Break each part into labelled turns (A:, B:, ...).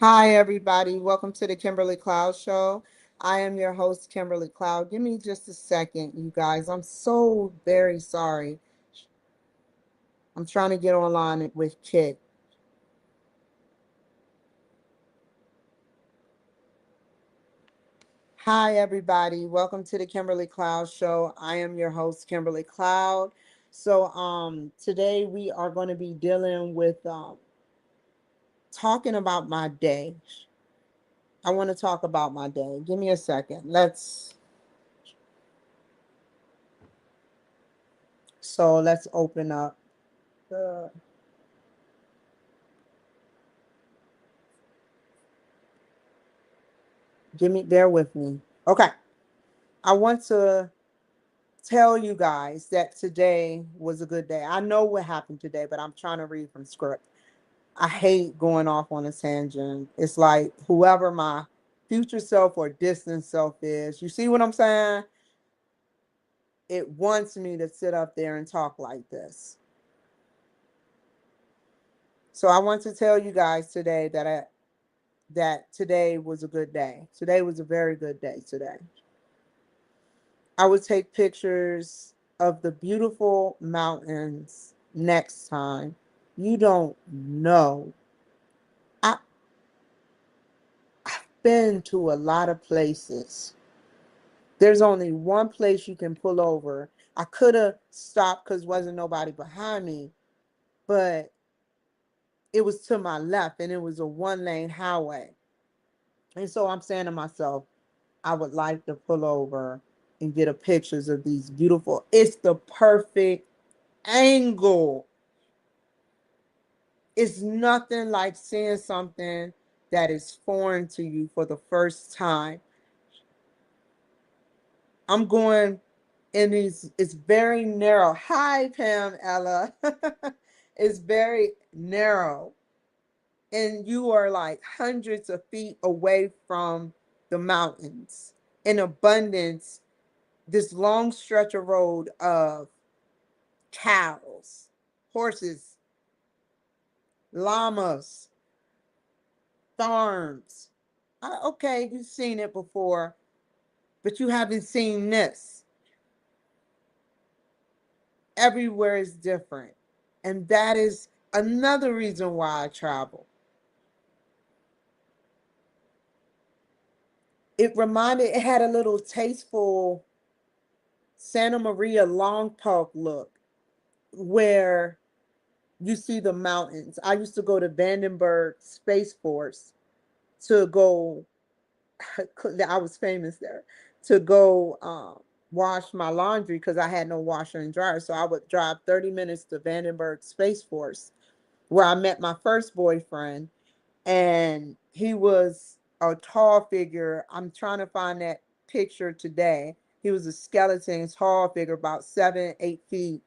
A: Hi, everybody. Welcome to the Kimberly Cloud Show. I am your host, Kimberly Cloud. Give me just a second, you guys. I'm so very sorry. I'm trying to get online with Kit. Hi, everybody. Welcome to the Kimberly Cloud Show. I am your host, Kimberly Cloud. Today we are going to be dealing with talking about my day. I want to talk about my day. Give me a second. Let's open up. The, bear with me. Okay. I want to tell you guys that today was a good day. I know what happened today, but I'm trying to read from script. I hate going off on a tangent. It's like whoever my future self or distant self is, you see what I'm saying? It wants me to sit up there and talk like this. So I want to tell you guys today that today was a good day. Today was a very good day today. I would take pictures of the beautiful mountains next time. You don't know. I, I've been to a lot of places. There's only one place you can pull over. I could have stopped because wasn't nobody behind me, but it was to my left and it was a one-lane highway. And so I'm saying to myself, I would like to pull over and get a pictures of these beautiful. It's the perfect angle. It's nothing like seeing something that is foreign to you for the first time. I'm going in these, it's very narrow. Hi, Pam Ella. It's very narrow. And you are like hundreds of feet away from the mountains. In abundance, this long stretch of road of cows, horses, llamas, farms. Okay, you've seen it before, but you haven't seen this. Everywhere is different. And that is another reason why I travel. It had a little tasteful Santa Maria Long Park look where you see the mountains. I used to go to Vandenberg Space Force to go, I was famous there, to go wash my laundry because I had no washer and dryer. So I would drive 30 minutes to Vandenberg Space Force where I met my first boyfriend. And he was a tall figure. I'm trying to find that picture today. He was a skeleton, tall figure, about 7, 8 feet.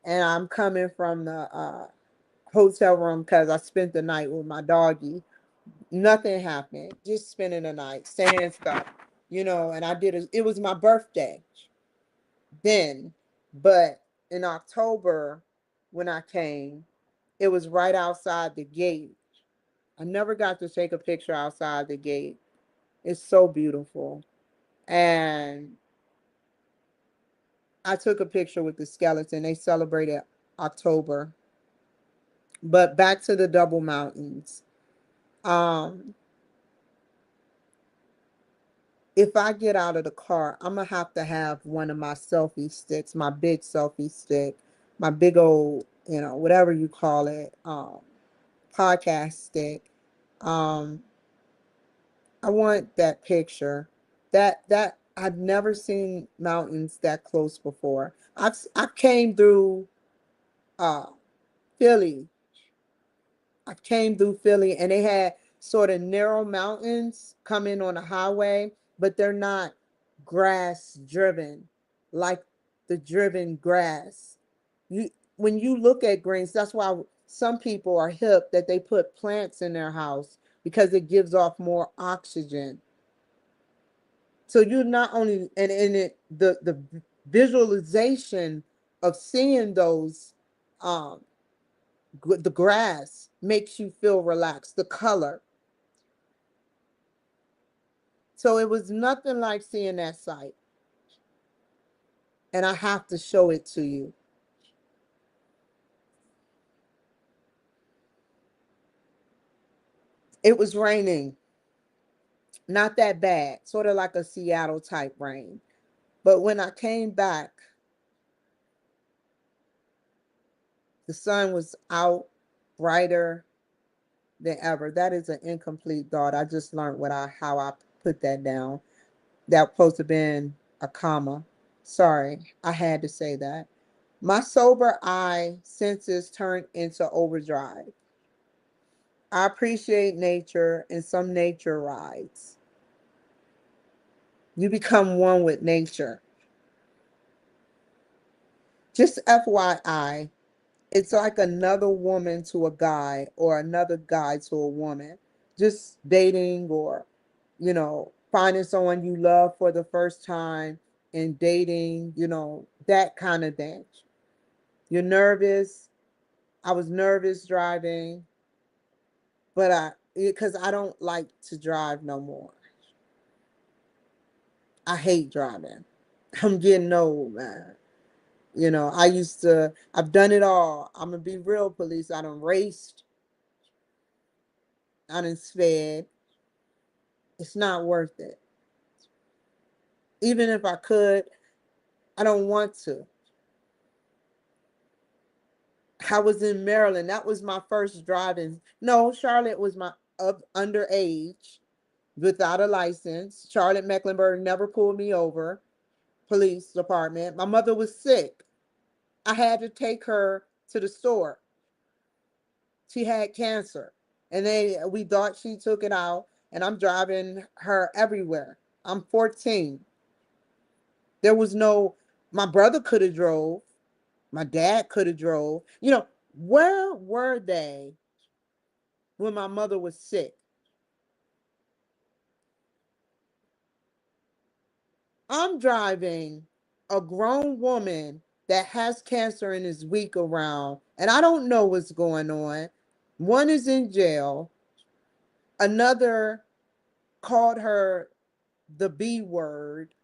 A: And I'm coming from the hotel room because I spent the night with my doggy. Nothing happened. Just spending the night, saying stuff, And it was my birthday then. But in October, when I came, it was right outside the gate. I never got to take a picture outside the gate. It's so beautiful. And I took a picture with the skeleton. They celebrated October. But back to the Double Mountains. Um, if I get out of the car, I'm gonna have to have one of my selfie sticks, my big selfie stick, my big old, whatever you call it, podcast stick. Um, I want that picture. That I've never seen mountains that close before. I came through uh Philly. I came through Philly and they had sort of narrow mountains coming on a highway, but they're not grass driven like the driven grass. You when you look at greens, that's why some people are hip that they put plants in their house because it gives off more oxygen. So you're not only and in it the visualization of seeing those um the grass makes you feel relaxed, the color. So it was nothing like seeing that sight. And I have to show it to you. It was raining. Not that bad, sort of like a Seattle type rain. But when I came back, the sun was out brighter than ever. That is an incomplete thought. I just learned how I put that down. That was supposed to have been a comma. Sorry, I had to say that. My sober eye senses turned into overdrive. I appreciate nature and some nature rides. You become one with nature. Just FYI, it's like another woman to a guy or another guy to a woman. Just dating or, finding someone you love for the first time and dating, that kind of thing. You're nervous. I was nervous driving, but because I don't like to drive no more. I hate driving. I'm getting old, man. I've done it all. I'm gonna be real, police. I done raced, I done sped. It's not worth it. Even if I could, I don't want to. I was in Maryland. That was my first driving. No, Charlotte was my underage without a license. Charlotte Mecklenburg never pulled me over. Police department. My mother was sick. I had to take her to the store. She had cancer. And we thought she took it out. And I'm driving her everywhere. I'm 14. There was no, my brother could have drove. My dad could have drove. Where were they when my mother was sick? I'm driving a grown woman that has cancer and is weak around, and I don't know what's going on. One is in jail. Another called her the B word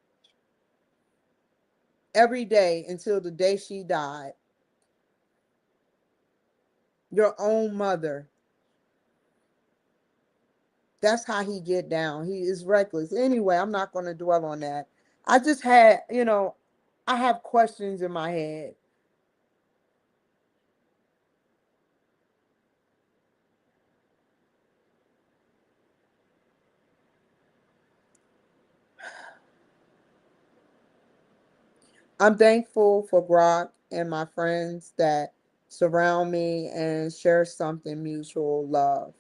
A: every day until the day she died. Your own mother. That's how he get down. He is reckless. Anyway, I'm not going to dwell on that. I just had, I have questions in my head. I'm thankful for Brock and my friends that surround me and share something mutual, love.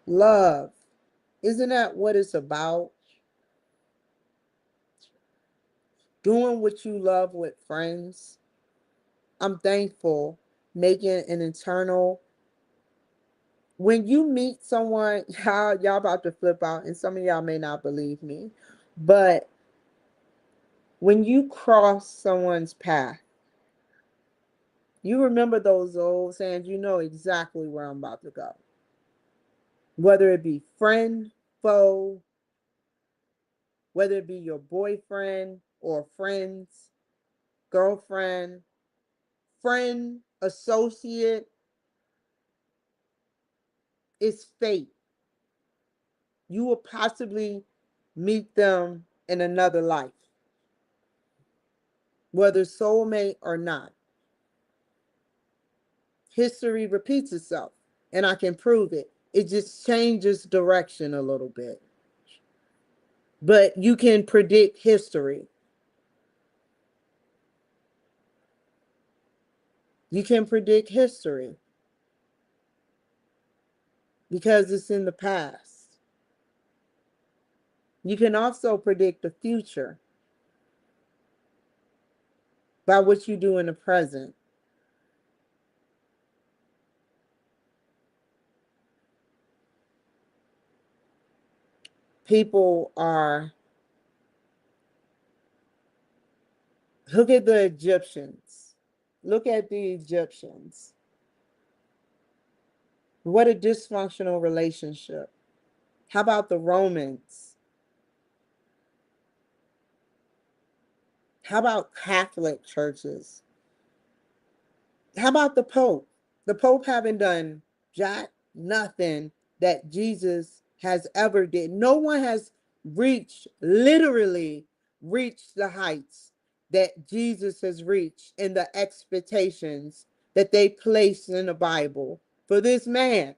A: Love. Isn't that what it's about? Doing what you love with friends. I'm thankful making an internal. When you meet someone, y'all about to flip out, and some of y'all may not believe me, but when you cross someone's path, you remember those old sayings, you know exactly where I'm about to go. Whether it be friend, foe, whether it be your boyfriend or friends, girlfriend, friend, associate, it's fate. You will possibly meet them in another life, whether soulmate or not. History repeats itself, and I can prove it. It just changes direction a little bit. But you can predict history. You can predict history because it's in the past. You can also predict the future by what you do in the present. People are, look at the Egyptians. Look at the Egyptians. What a dysfunctional relationship. How about the Romans? How about Catholic churches? How about the Pope? The Pope haven't done jack nothing that Jesus has ever did. No one has literally reached the heights that Jesus has reached and the expectations that they placed in the Bible for this man.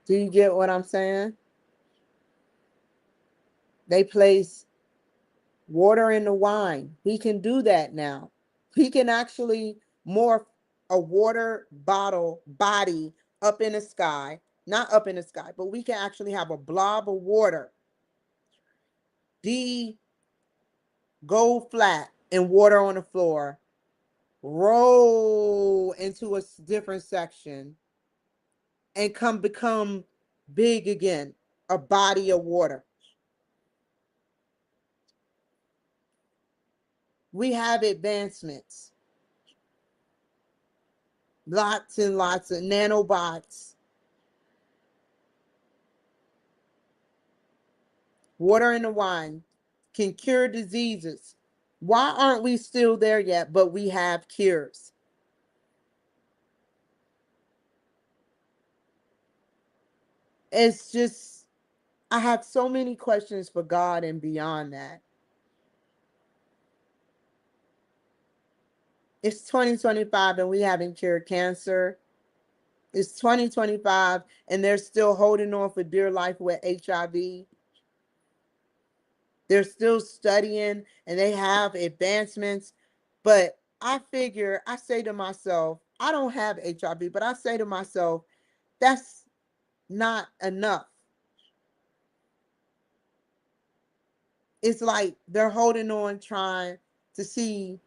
A: Do you get what I'm saying? They place water in the wine. He can do that now. He can actually morph a water bottle body up in the sky, not up in the sky, but we can actually have a blob of water go flat and water on the floor, roll into a different section, and become big again, a body of water. We have advancements, lots and lots of nanobots. Water in the wine can cure diseases. Why aren't we still there yet, but we have cures? It's just, I have so many questions for God and beyond that. It's 2025 and we haven't cured cancer. It's 2025 and they're still holding on for dear life with HIV. They're still studying and they have advancements. But I say to myself, I don't have HIV, but I say to myself, that's not enough. It's like they're holding on, trying to see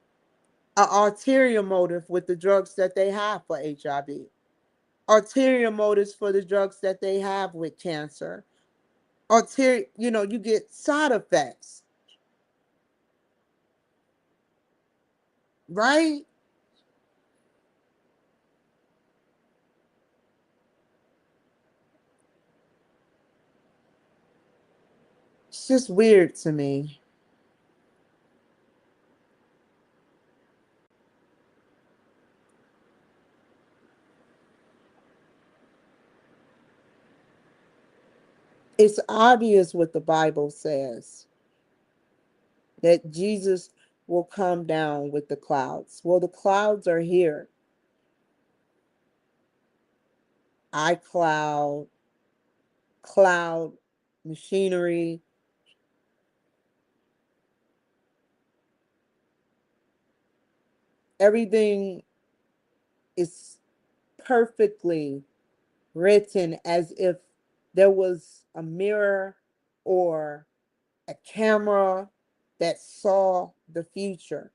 A: an ulterior motive with the drugs that they have for HIV, ulterior motives for the drugs that they have with cancer, ulterior, you get side effects, right? It's just weird to me. It's obvious what the Bible says, that Jesus will come down with the clouds. Well, the clouds are here. iCloud, cloud, machinery. Everything is perfectly written as if there was a mirror or a camera that saw the future.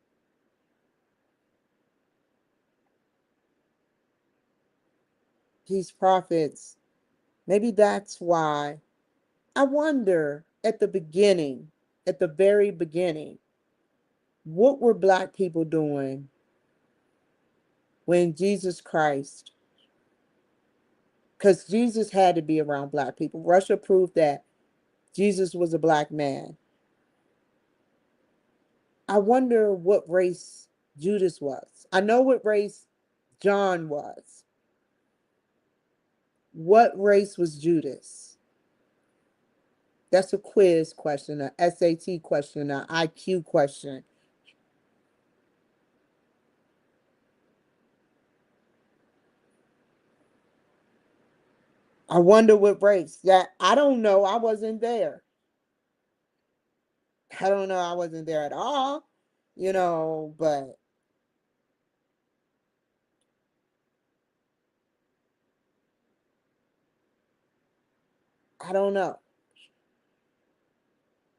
A: These prophets, maybe that's why. I wonder at the very beginning, what were Black people doing when Jesus Christ, because Jesus had to be around Black people. Russia proved that Jesus was a Black man. I wonder what race Judas was. I know what race John was. What race was Judas? That's a quiz question, a SAT question, an IQ question. I wonder what race. That I don't know. I wasn't there. I don't know. I wasn't there at all, but I don't know.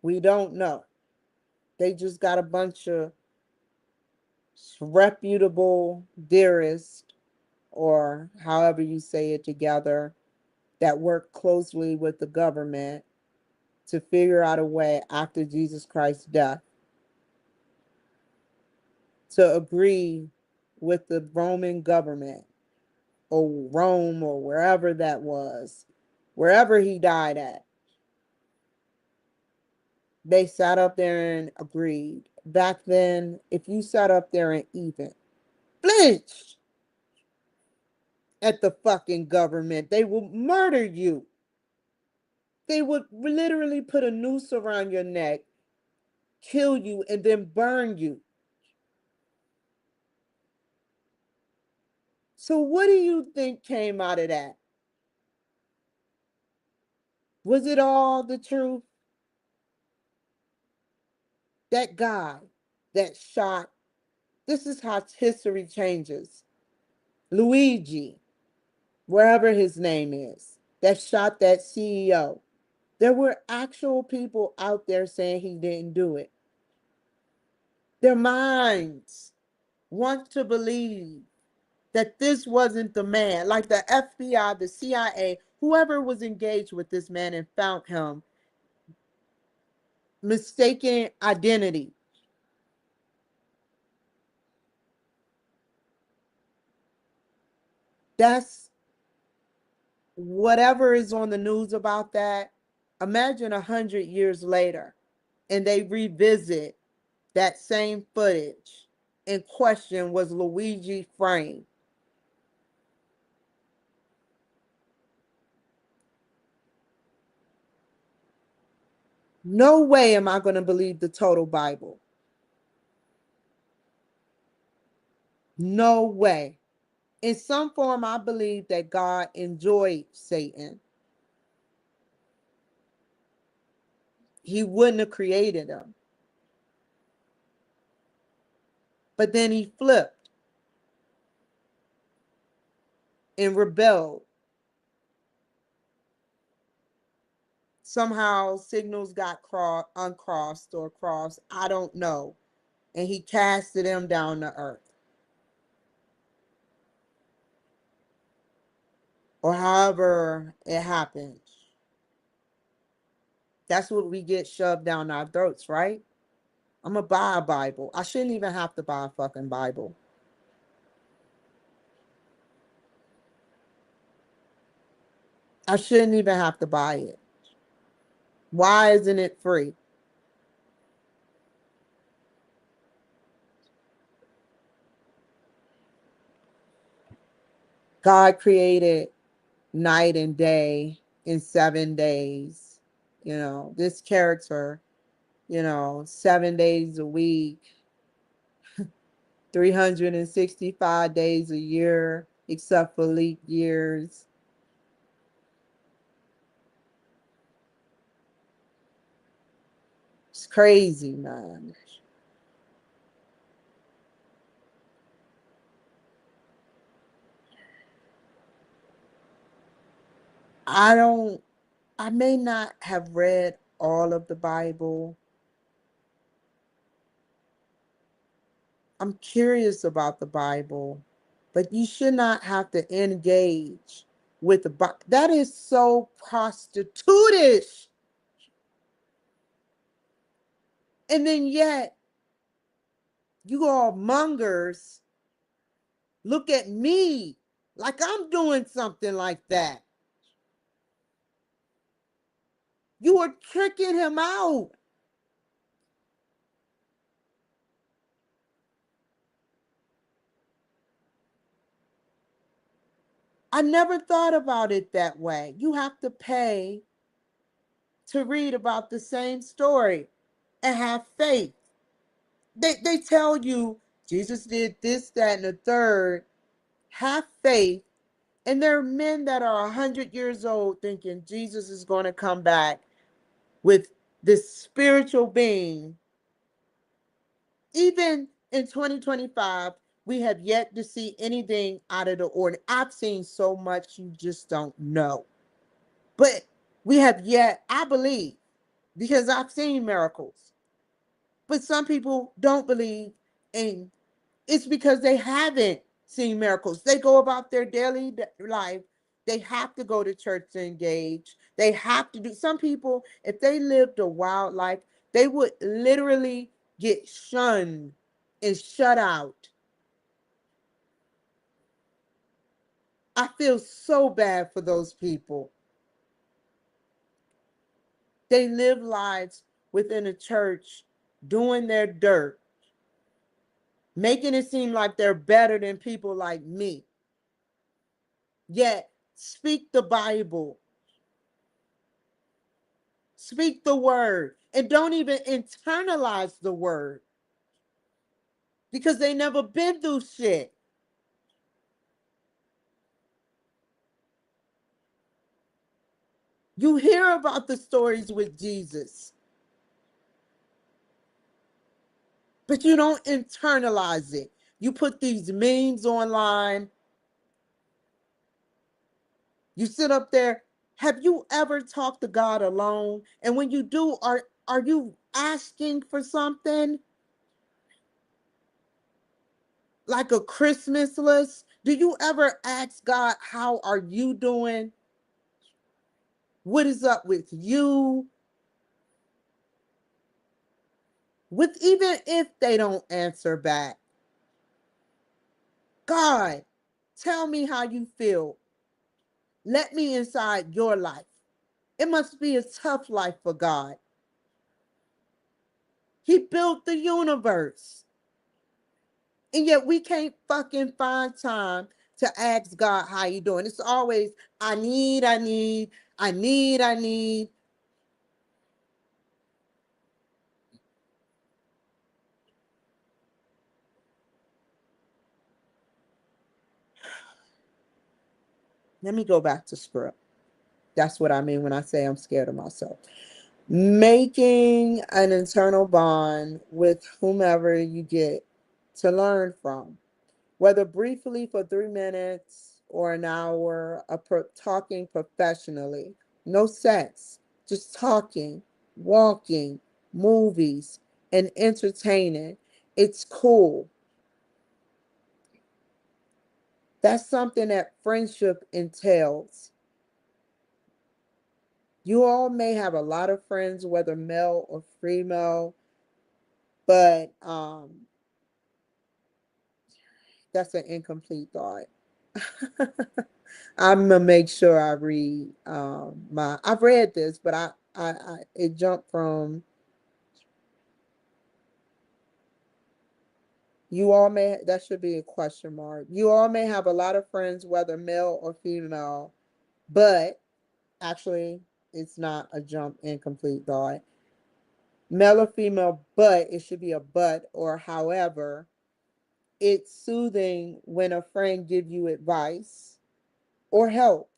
A: We don't know. They just got a bunch of reputable theorists, or however you say it, together that work closely with the government to figure out a way after Jesus Christ's death to agree with the Roman government, or Rome, or wherever that was, wherever he died at. They sat up there and agreed. Back then, if you sat up there and even flinched at the fucking government, they will murder you. They would literally put a noose around your neck, kill you, and then burn you. So what do you think came out of that? Was it all the truth? That guy that shot, this is how history changes. Luigi, wherever his name is, that shot that CEO. There were actual people out there saying he didn't do it. Their minds want to believe that this wasn't the man. Like the FBI, the CIA, whoever was engaged with this man and found him, mistaken identity. That's whatever is on the news about that. Imagine 100 years later and they revisit that same footage and question, was Luigi framed? No way am I going to believe the total Bible. No way. In some form, I believe that God enjoyed Satan. He wouldn't have created him. But then he flipped and rebelled. Somehow signals got uncrossed or crossed. I don't know. And he casted him down to earth. Or however it happened. That's what we get shoved down our throats, right? I'm going to buy a Bible. I shouldn't even have to buy a fucking Bible. I shouldn't even have to buy it. Why isn't it free? God created night and day in 7 days. This character, 7 days a week, 365 days a year, except for leap years. It's crazy, man. I may not have read all of the Bible. I'm curious about the Bible, but you should not have to engage with the Bible. That is so prostitutish. And then yet, you all mongers look at me like I'm doing something like that. You are tricking him out. I never thought about it that way. You have to pay to read about the same story and have faith. They tell you Jesus did this, that, and the third. Have faith. And there are men that are 100 years old thinking Jesus is going to come back with this spiritual being. Even in 2025, we have yet to see anything out of the ordinary. I've seen so much you just don't know. But we have yet, I believe, because I've seen miracles. But some people don't believe, and it's because they haven't seen miracles. They go about their daily life. They have to go to church to engage. They have to do. Some people, if they lived a wild life, they would literally get shunned and shut out. I feel so bad for those people. They live lives within a church doing their dirt, making it seem like they're better than people like me. Yet, speak the Bible, speak the word, and don't even internalize the word because they never been through shit. You hear about the stories with Jesus, but you don't internalize it. You put these memes online. You sit up there. Have you ever talked to God alone? And when you do, are you asking for something like a Christmas list? Do you ever ask God, how are you doing? What is up with you? With even if they don't answer back, God, tell me how you feel. Let me inside your life. It must be a tough life for God. He built the universe. And yet we can't fucking find time to ask God how you doing. It's always, I need, I need, I need, I need. Let me go back to script. That's what I mean when I say I'm scared of myself. Making an internal bond with whomever you get to learn from, whether briefly for 3 minutes or an hour, talking professionally. No sex, just talking, walking, movies, and entertaining. It's cool. That's something that friendship entails. You all may have a lot of friends, whether male or female, but that's an incomplete thought. I'm gonna make sure I read I've read this, but I it jumped from you all may, that should be a question mark. You all may have a lot of friends, whether male or female, but actually it's not a jump, incomplete thought. Male or female, but it should be a but or however. It's soothing when a friend gives you advice or help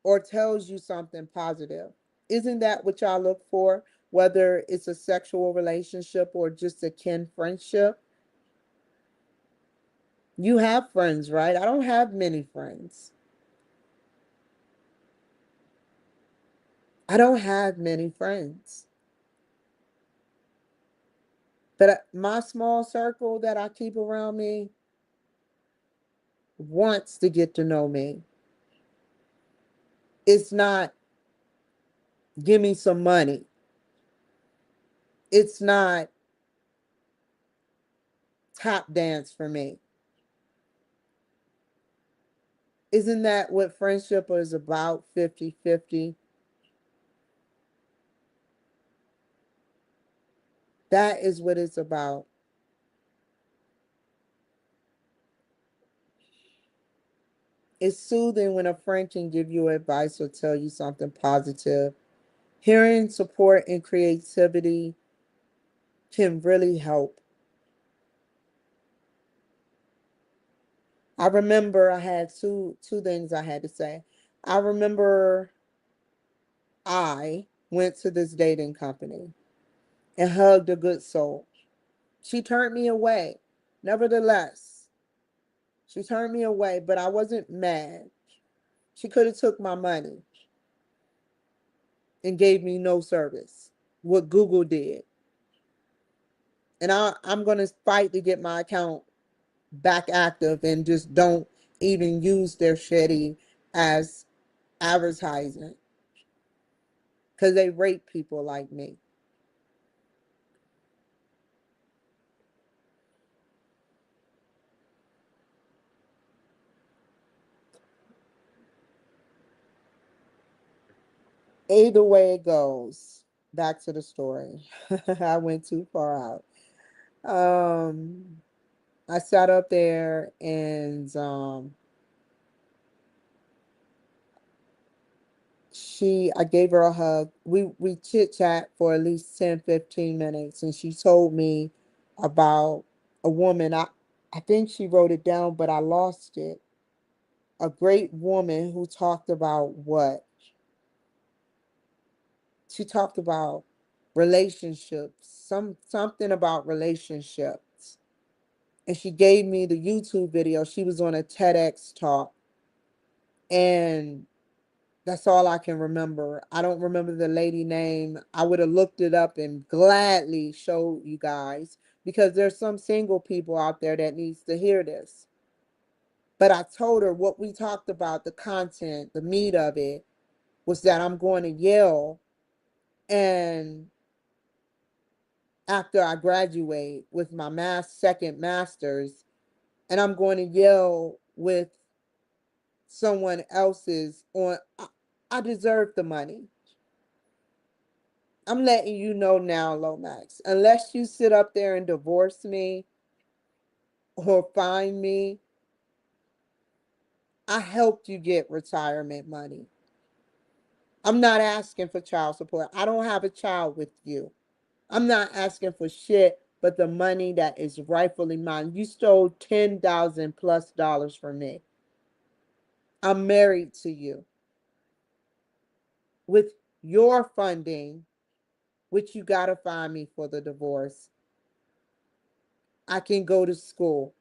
A: or tells you something positive. Isn't that what y'all look for? Whether it's a sexual relationship or just a kin friendship. You have friends, right? I don't have many friends. I don't have many friends. But my small circle that I keep around me wants to get to know me. It's not, give me some money. It's not, tap dance for me. Isn't that what friendship is about? 50-50. That is what it's about. It's soothing when a friend can give you advice or tell you something positive. Hearing support and creativity can really help. I remember I had two things I had to say. I remember I went to this dating company and hugged a good soul. She turned me away. Nevertheless, she turned me away, but I wasn't mad. She could have took my money and gave me no service. What Google did. And I'm going to fight to get my account back active and just don't even use their shitty as advertising because they rape people like me. Either way it goes, back to the story. I went too far out. I sat up there and I gave her a hug. We chit chat for at least 10-15 minutes, and she told me about a woman. I think she wrote it down, but I lost it. A great woman who talked about what? She talked about relationships, something about relationships. And she gave me the YouTube video. She was on a TEDx talk, and that's all I can remember. I don't remember the lady name. I would have looked it up and gladly showed you guys, because there's some single people out there that needs to hear this. But I told her what we talked about, the content, the meat of it, was that I'm going to Yale, and after I graduate with my second master's, and I'm going to Yale with someone else's on. I deserve the money. I'm letting you know now, Lomax. Unless you sit up there and divorce me or find me, I helped you get retirement money. I'm not asking for child support. I don't have a child with you. I'm not asking for shit but the money that is rightfully mine. You stole $10,000+ from me. I'm married to you. With your funding, which you got to find me for the divorce, I can go to school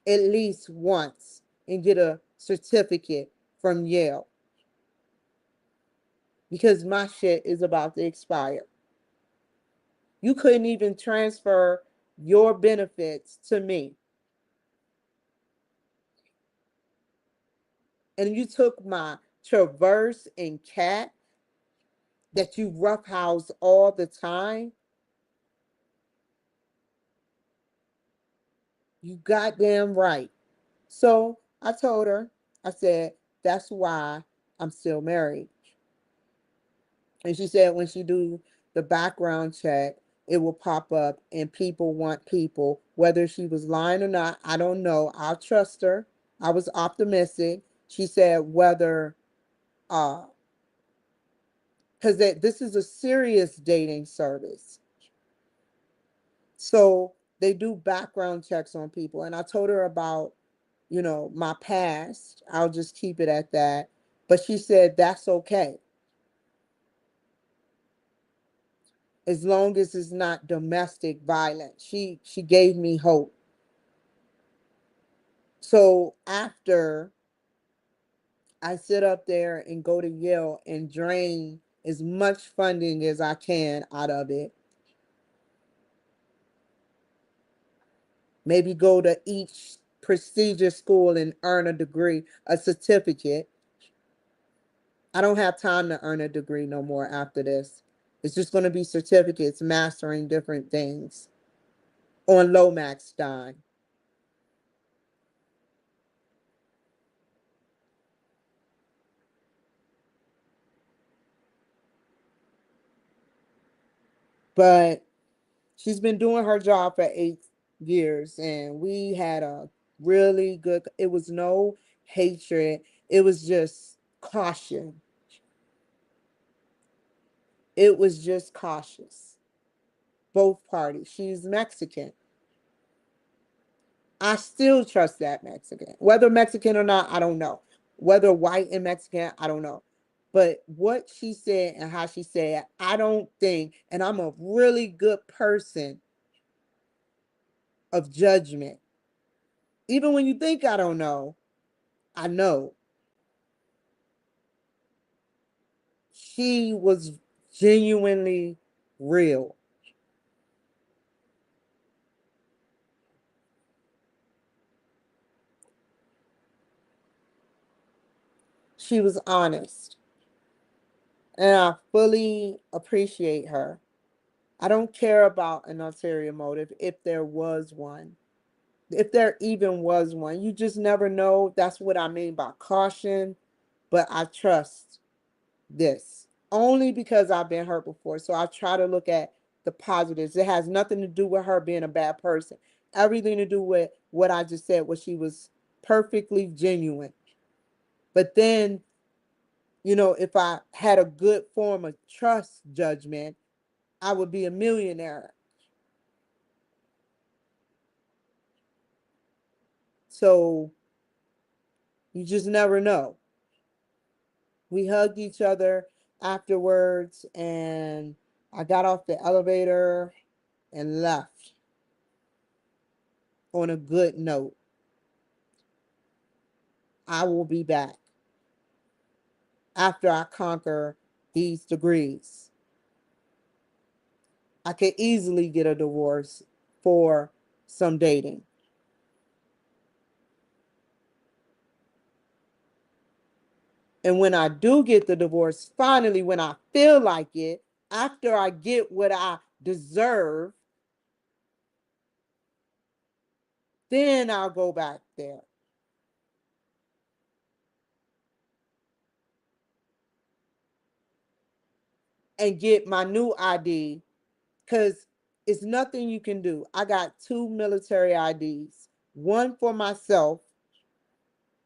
A: at least once and get a certificate from Yale, because my shit is about to expire. You couldn't even transfer your benefits to me. And you took my Traverse and Cat that you roughhouse all the time. You goddamn right. So I told her, I said, that's why I'm still married. And she said when she do the background check, it will pop up and people want people. Whether she was lying or not, I don't know. I'll trust her. I was optimistic. She said whether, uh, because this is a serious dating service. So they do background checks on people. And I told her about, my past. I'll just keep it at that. But she said that's okay, as long as it's not domestic violence. She gave me hope. So after I sit up there and go to Yale and drain as much funding as I can out of it, maybe go to each prestigious school and earn a degree, a certificate. I don't have time to earn a degree no more after this. It's just going to be certificates, mastering different things on Lomax dime. But she's been doing her job for 8 years, and we had a really good, it was no hatred, it was just caution. It was just cautious. Both parties. She's Mexican. I still trust that Mexican. Whether Mexican or not, I don't know. Whether white and Mexican, I don't know. But what she said and how she said, I don't think, and I'm a really good person of judgment. Even when you think I don't know, I know. She was genuinely real. She was honest. And I fully appreciate her. I don't care about an ulterior motive if there was one. If there even was one. You just never know. That's what I mean by caution. But I trust this only because I've been hurt before. So I try to look at the positives. It has nothing to do with her being a bad person. Everything to do with what I just said, was she was perfectly genuine. But then, if I had a good form of trust judgment, I would be a millionaire. So you just never know. We hugged each other afterwards, and I got off the elevator and left on a good note. I will be back after I conquer these degrees. I could easily get a divorce for some dating. And when I do get the divorce, finally, when I feel like it, after I get what I deserve, then I'll go back there. And get my new ID, because it's nothing you can do. I got 2 military IDs, one for myself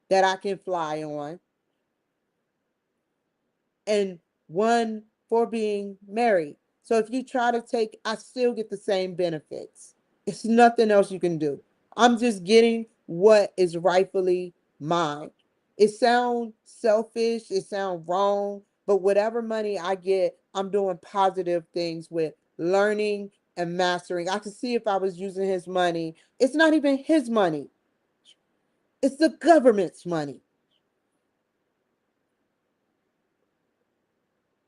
A: that I can fly on, and one for being married. So if you try to take, I still get the same benefits. It's nothing else you can do. I'm just getting what is rightfully mine. It sounds selfish, it sounds wrong, but whatever money I get, I'm doing positive things with, learning and mastering. I can see if I was using his money, it's not even his money, it's the government's money.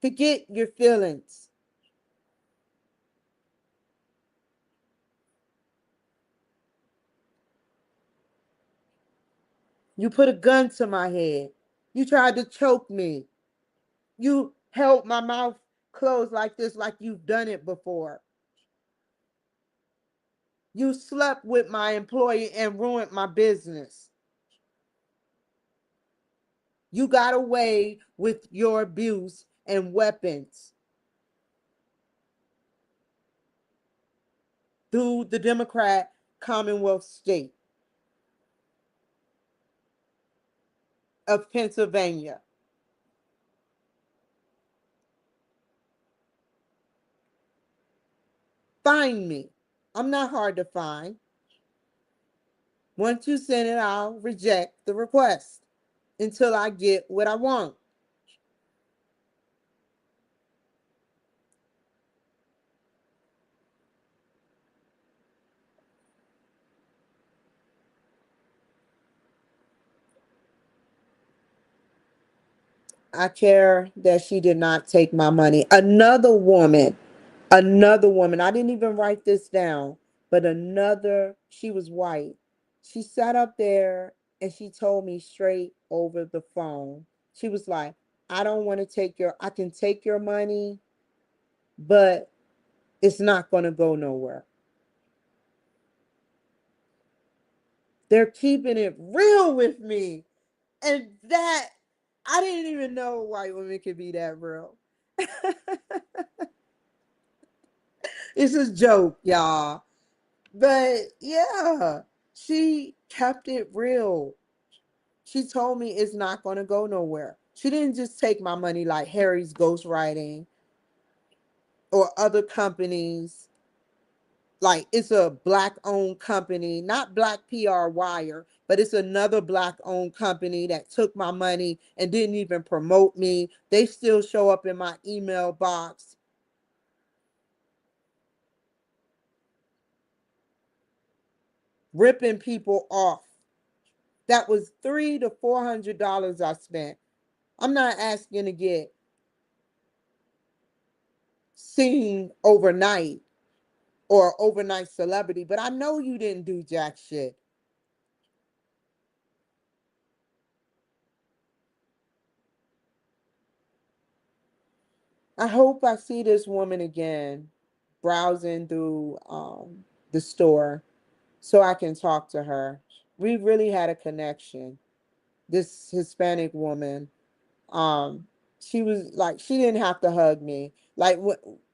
A: Forget your feelings. You put a gun to my head. You tried to choke me. You held my mouth closed like this, like you've done it before. You slept with my employee and ruined my business. You got away with your abuse and weapons through the Democrat Commonwealth state of Pennsylvania. Find me. I'm not hard to find. Once you send it, I'll reject the request until I get what I want. I care that she did not take my money. Another woman, I didn't even write this down, but she was white. She sat up there and she told me straight over the phone. She was like, I can take your money, but it's not going to go nowhere. They're keeping it real with me. And I didn't even know white women could be that real. It's a joke, y'all. But yeah, she kept it real. She told me it's not going to go nowhere. She didn't just take my money like Harry's ghostwriting or other companies. Like, it's a black owned company, not Black PR Wire, but it's another black owned company that took my money and didn't even promote me. They still show up in my email box, ripping people off. That was $300 to $400 I spent. I'm not asking to get seen overnight or overnight celebrity, but I know you didn't do jack shit. I hope I see this woman again browsing through the store so I can talk to her. We really had a connection. This Hispanic woman. Um, She was like, she didn't have to hug me. Like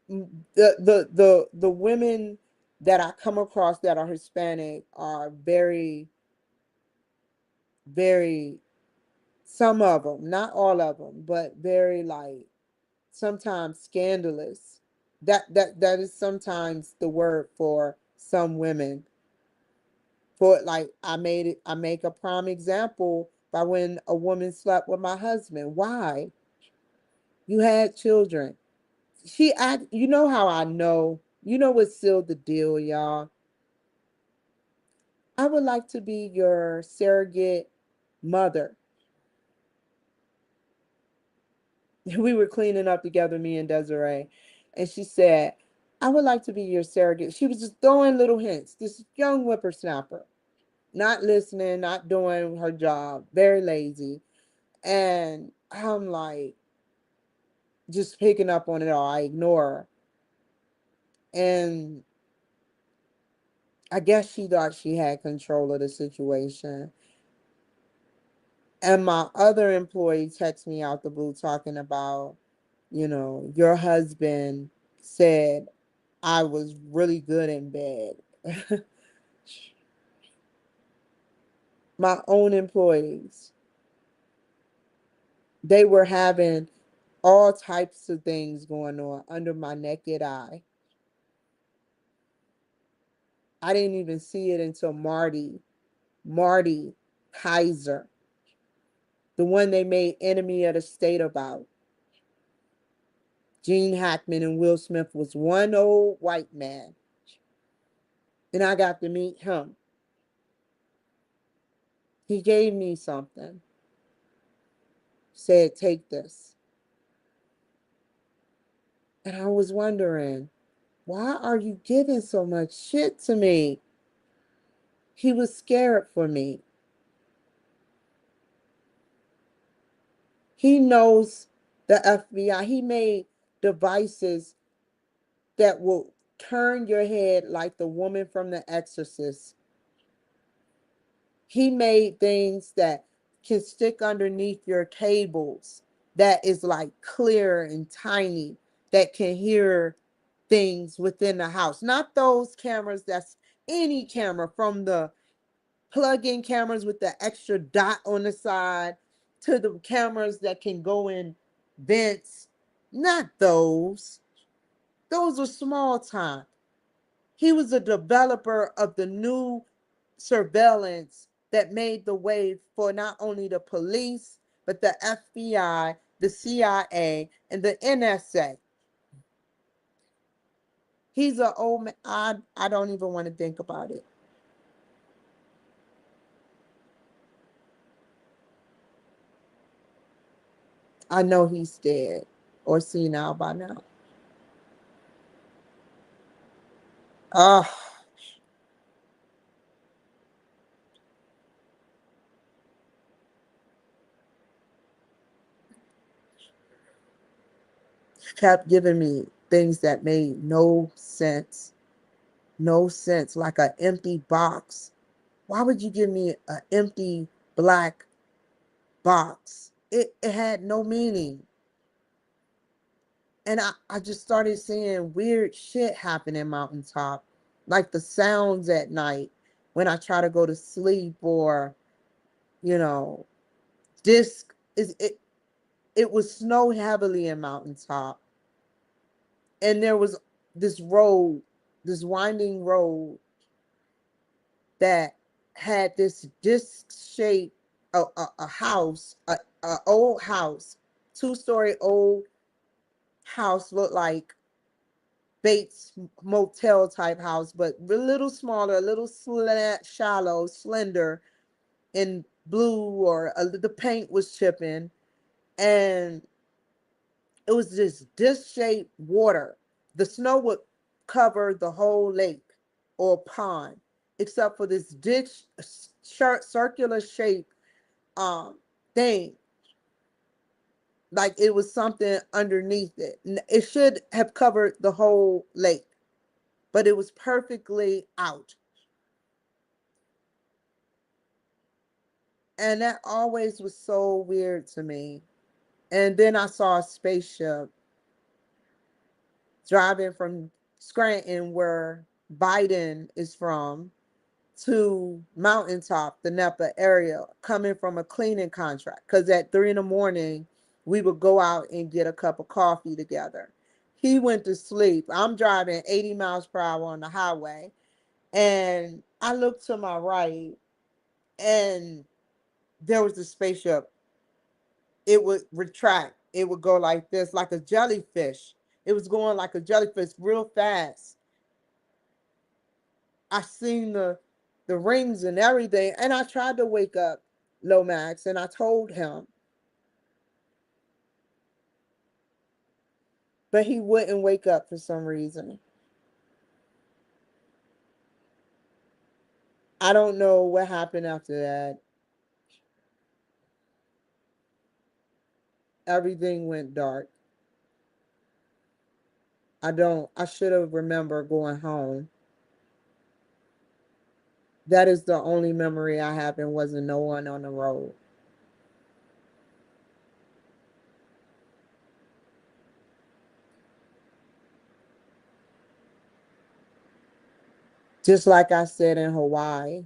A: the women that I come across that are Hispanic are very, very, some of them, not all of them, but very like sometimes scandalous. That is sometimes the word for some women. For like I make a prime example by when a woman slept with my husband. Why? You had children. She act, you know how I know, you know what sealed the deal, y'all. I would like to be your surrogate mother. We were cleaning up together, me and Desiree, and she said, I would like to be your surrogate. She was just throwing little hints. This young whippersnapper, not listening, not doing her job, very lazy. And I'm like, just picking up on it all. I ignore her. And I guess she thought she had control of the situation. And my other employee texted me out the blue talking about, your husband said I was really good in bed. My own employees, they were having all types of things going on under my naked eye. I didn't even see it until Marty Kaiser, the one they made enemy of the state about. Gene Hackman and Will Smith was one old white man. And I got to meet him. He gave me something, said, take this. And I was wondering, why are you giving so much shit to me? He was scared for me. He knows the FBI. He made devices that will turn your head like the woman from The Exorcist. He made things that can stick underneath your cables that is like clear and tiny that can hear things within the house. Not those cameras that's any camera, from the plug-in cameras with the extra dot on the side to the cameras that can go in vents. Not those. Those are small time. He was a developer of the new surveillance that made the way for not only the police, but the FBI, the CIA, and the NSA. He's an old man. I don't even want to think about it. I know he's dead or senile by now. Ah, kept giving me things that made no sense. No sense. Like an empty box. Why would you give me an empty black box? It had no meaning. And I just started seeing weird shit happen in Mountaintop. Like the sounds at night when I try to go to sleep, or, you know, disc is it was snow heavily in Mountaintop. And there was this road, this winding road that had this disc shaped a house, a old house, 2-story old house, looked like Bates Motel type house, but a little smaller, a little shallow, slender, in blue, or the paint was chipping, and it was this disc-shaped water. The snow would cover the whole lake or pond, except for this disc circular shape thing, like it was something underneath it. It should have covered the whole lake, but it was perfectly out. And that always was so weird to me. And then I saw a spaceship driving from Scranton, where Biden is from, to Mountaintop, the Napa area, coming from a cleaning contract. Because at 3 in the morning, we would go out and get a cup of coffee together. He went to sleep. I'm driving 80 miles per hour on the highway. And I looked to my right, and there was a spaceship. It would retract. It would go like this, like a jellyfish. It was going like a jellyfish real fast. I seen the rings and everything, and I tried to wake up Lomax, and I told him, but he wouldn't wake up for some reason. I don't know what happened after that. Everything went dark. I should have remembered going home. That is the only memory I have, and wasn't no one on the road. Just like I said in Hawaii,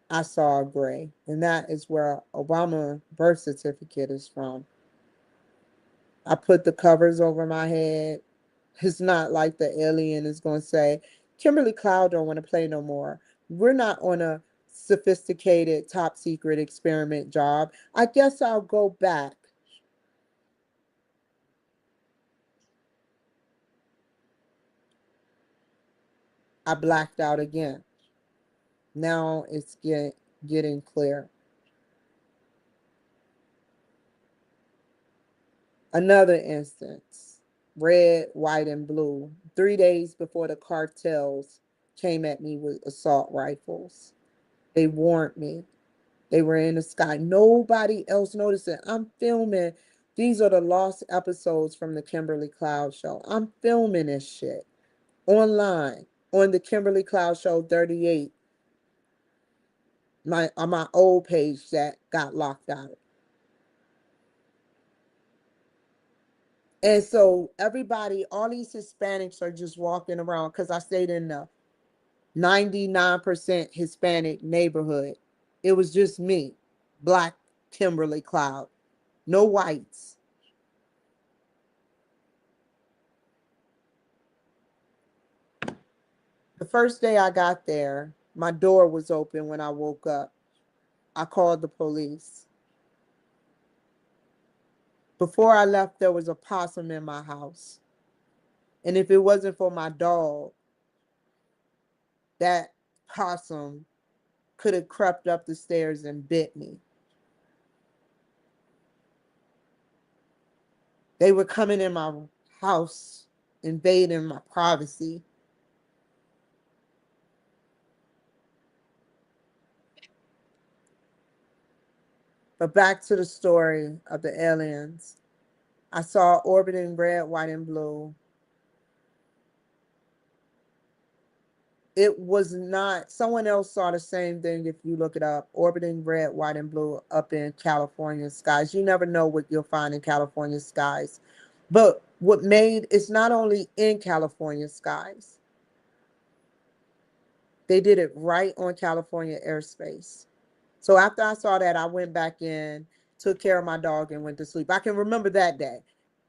A: I saw a gray, and that is where Obama birth certificate is from. I put the covers over my head. It's not like the alien is going to say, Kimberly Cloud don't want to play no more. We're not on a sophisticated, top secret experiment job. I guess I'll go back. I blacked out again. Now it's getting clear. Another instance, red, white, and blue. 3 days before the cartels came at me with assault rifles. They warned me. They were in the sky. Nobody else noticed it. I'm filming. These are the lost episodes from the Kimberly Cloud Show. I'm filming this shit online on the Kimberly Cloud Show 38, on my old page that got locked out. And so everybody, all these Hispanics are just walking around, because I stayed in the 99% Hispanic neighborhood. It was just me, Black Kimberly Cloud, no whites. The first day I got there, my door was open when I woke up. I called the police. Before I left, there was a possum in my house. And if it wasn't for my dog, that possum could have crept up the stairs and bit me. They were coming in my house, invading my privacy. But back to the story of the aliens. I saw orbiting red, white, and blue. It was not, someone else saw the same thing. If you look it up, orbiting red, white, and blue up in California skies. You never know what you'll find in California skies. But what made, it's not only in California skies, they did it right on California airspace. So after I saw that, I went back in, took care of my dog, and went to sleep. I can remember that day.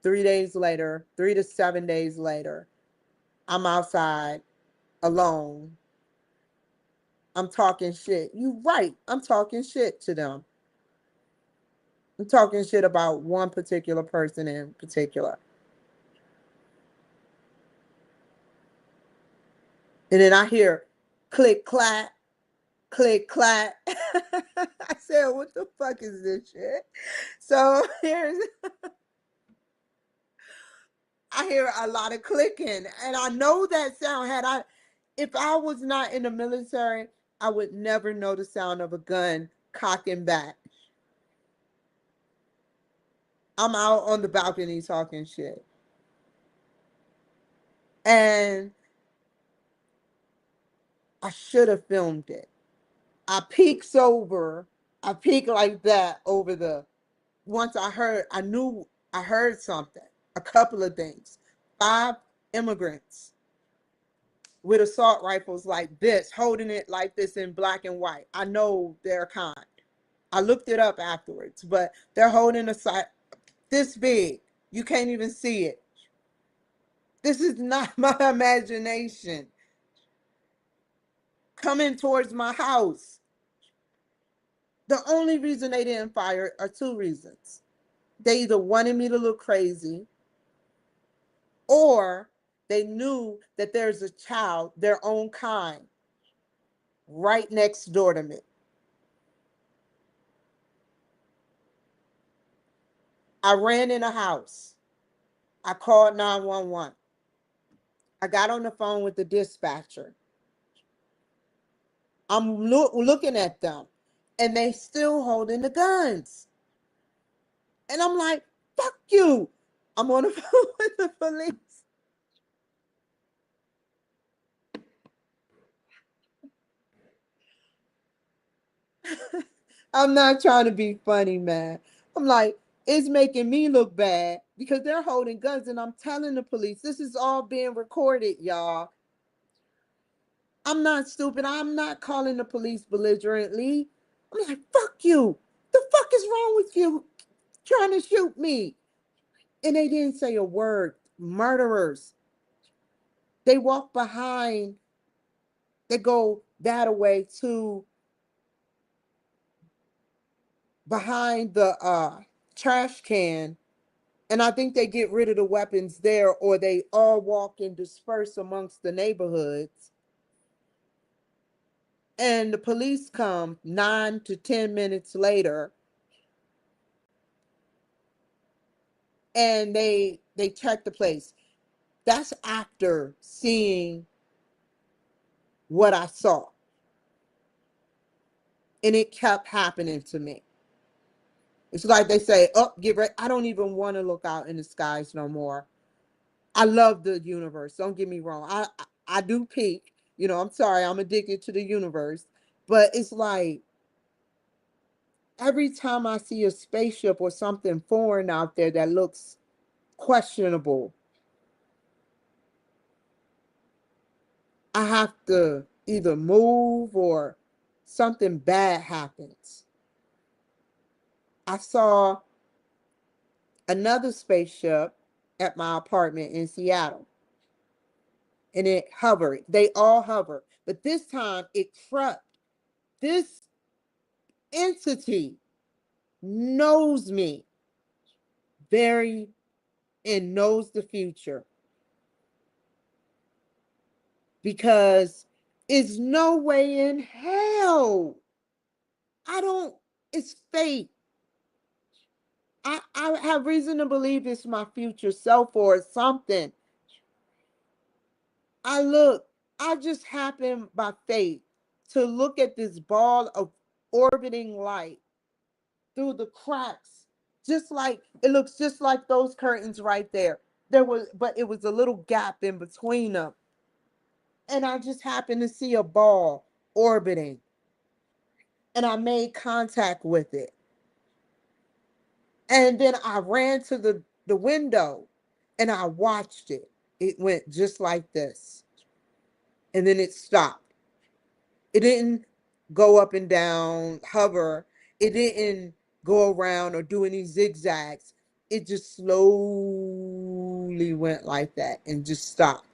A: 3 days later, 3 to 7 days later, I'm outside alone. I'm talking shit. You right. I'm talking shit to them. I'm talking shit about one particular person in particular. And then I hear click clack, click clack. I said, what the fuck is this shit? So I hear a lot of clicking. And I know that sound. If I was not in the military, I would never know the sound of a gun cocking back. I'm out on the balcony talking shit. And I should have filmed it. I peeked over. I peeked like that over the once I knew I heard something, a couple of things. 5 immigrants with assault rifles like this, holding it like this in black and white. I know their kind. I looked it up afterwards, but they're holding a sight this big. You can't even see it. This is not my imagination. Coming towards my house. The only reason they didn't fire are 2 reasons. They either wanted me to look crazy, or they knew that there's a child, their own kind, right next door to me. I ran in a house. I called 911. I got on the phone with the dispatcher. I'm looking at them, and they still holding the guns. And I'm like, fuck you. I'm on the phone with the police. I'm not trying to be funny, man. I'm like, it's making me look bad because they're holding guns, and I'm telling the police, this is all being recorded, y'all. I'm not stupid. I'm not calling the police belligerently. I'm like, fuck you. The fuck is wrong with you trying to shoot me? And they didn't say a word. Murderers. They walk behind, they go that way to behind the trash can. And I think they get rid of the weapons there, or they all walk and disperse amongst the neighborhoods. And the police come 9 to 10 minutes later, and they check the place. That's after seeing what I saw. And it kept happening to me. It's like they say, oh, get ready. I don't even want to look out in the skies no more. I love the universe. Don't get me wrong. I do peek. I'm sorry. I'm addicted to the universe. But it's like every time I see a spaceship or something foreign out there that looks questionable, I have to either move or something bad happens. I saw another spaceship at my apartment in Seattle, and it hovered. They all hover, but this time it crept. This entity knows me very and knows the future, because it's no way in hell. I don't, it's fate. I have reason to believe it's my future self or something. I look, I just happened by fate to look at this ball of orbiting light through the cracks, just like it looks just like those curtains right there. But it was a little gap in between them. And I just happened to see a ball orbiting, and I made contact with it. And then I ran to the window and I watched it. It went just like this. And then it stopped. It didn't go up and down, hover. It didn't go around or do any zigzags. It just slowly went like that and just stopped.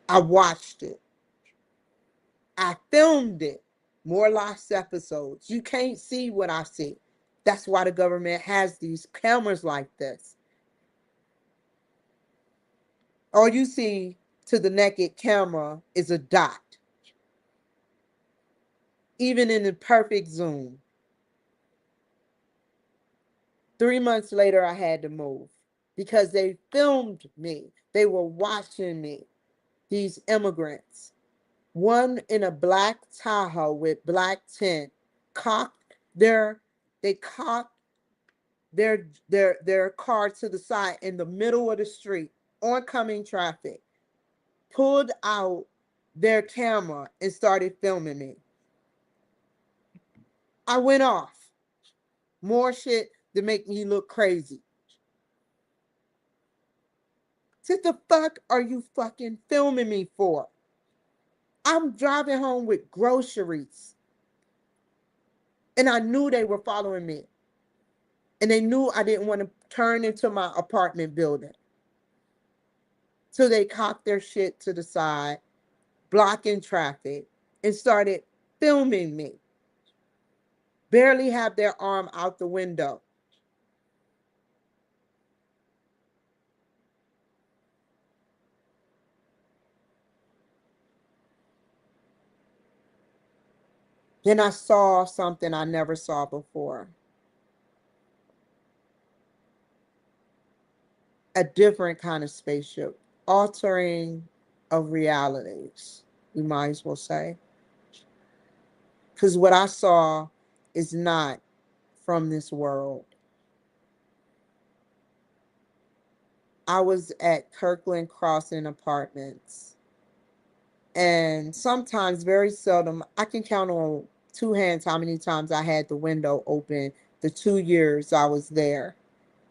A: I watched it. I filmed it. More lost episodes. You can't see what I see. That's why the government has these cameras like this. All you see to the naked camera is a dot, even in the perfect zoom. 3 months later, I had to move because they filmed me. They were watching me, these immigrants. One in a black Tahoe with black tint, cocked their, they cocked their car to the side in the middle of the street, oncoming traffic, pulled out their camera and started filming me. I went off. More shit. to make me look crazy. What the fuck are you fucking filming me for? I'm driving home with groceries. And I knew they were following me. And they knew I didn't want to turn into my apartment building. So they cocked their shit to the side, blocking traffic, and started filming me. Barely have their arm out the window. Then I saw something I never saw before. A different kind of spaceship, altering of realities, you might as well say. Because what I saw is not from this world. I was at Kirkland Crossing Apartments. And sometimes, very seldom, I can count on two hands how many times I had the window open the 2 years I was there.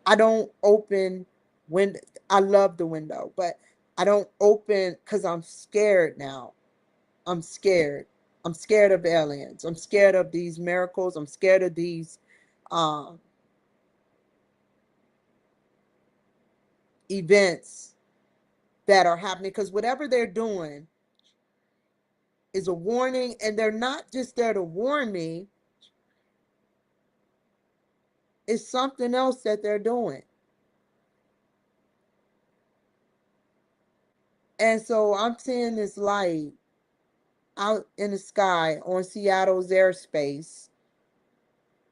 A: I don't open when I love the window, but I don't open because I'm scared now. I'm scared. I'm scared of aliens. I'm scared of these miracles. I'm scared of these um, events that are happening, because whatever they're doing is a warning, and they're not just there to warn me. It's something else that they're doing. And so I'm seeing this light out in the sky on Seattle's airspace.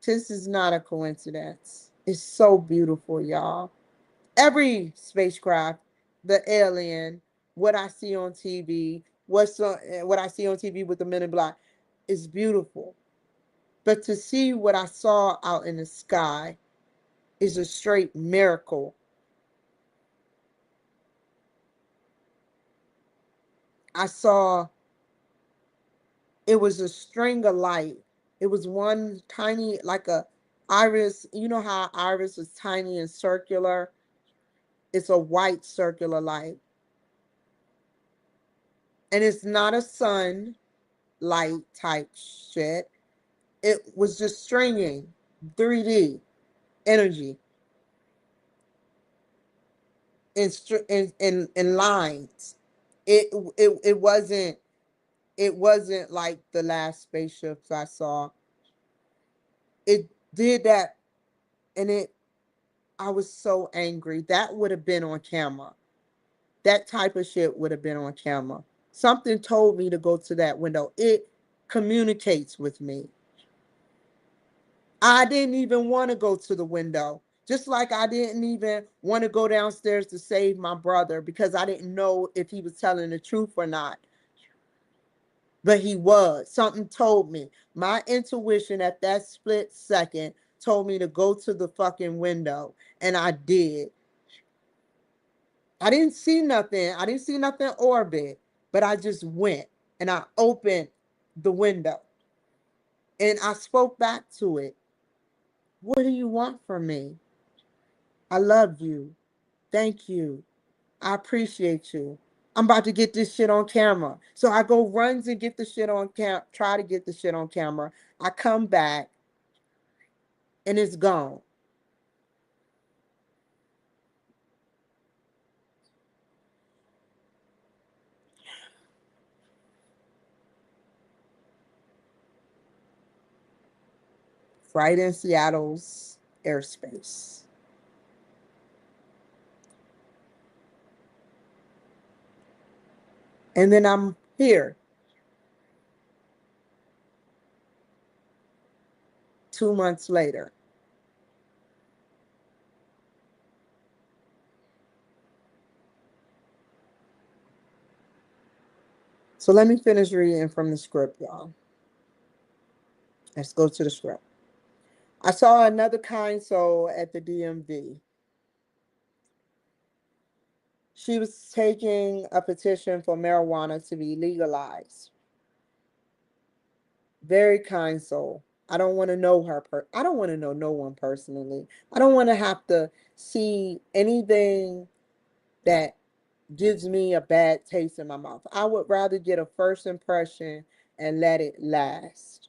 A: This is not a coincidence. It's so beautiful, y'all. Every spacecraft, the alien, what I see on TV, what I see on TV with the Men in Black is beautiful. But to see what I saw out in the sky is a straight miracle. I saw it was a string of light. It was one tiny, like a iris. You know how iris is tiny and circular? It's a white circular light. And it's not a sun light type shit. It was just stringing 3D energy in lines. It, it wasn't like the last spaceships I saw. It did that, and I was so angry. That would have been on camera. That type of shit would have been on camera. Something told me to go to that window. It communicates with me. I didn't even want to go to the window. Just like I didn't even want to go downstairs to save my brother because I didn't know if he was telling the truth or not. But he was. Something told me. My intuition at that split second told me to go to the fucking window. And I did. I didn't see nothing. I didn't see nothing orbit. But I just went and I opened the window. And I spoke back to it. What do you want from me? I love you. Thank you. I appreciate you. I'm about to get this shit on camera. So I go runs and get the shit on try to get the shit on camera. I come back and it's gone. Right in Seattle's airspace. And then I'm here 2 months later. So let me finish reading from the script, y'all. Let's go to the script. I saw another kind soul at the DMV. She was taking a petition for marijuana to be legalized. Very kind soul. I don't want to know her. I don't want to know no one personally. I don't want to have to see anything that gives me a bad taste in my mouth. I would rather get a first impression and let it last.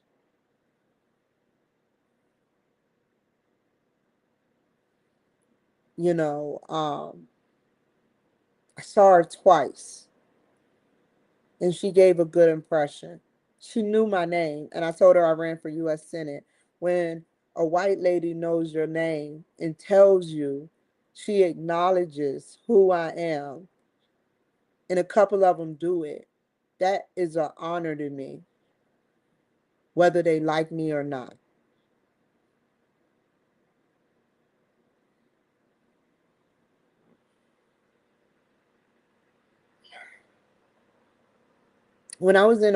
A: You know, I saw her twice and she gave a good impression. She knew my name, and I told her I ran for US Senate. When a white lady knows your name and tells you, she acknowledges who I am, and a couple of them do it. That is an honor to me, whether they like me or not. When I was in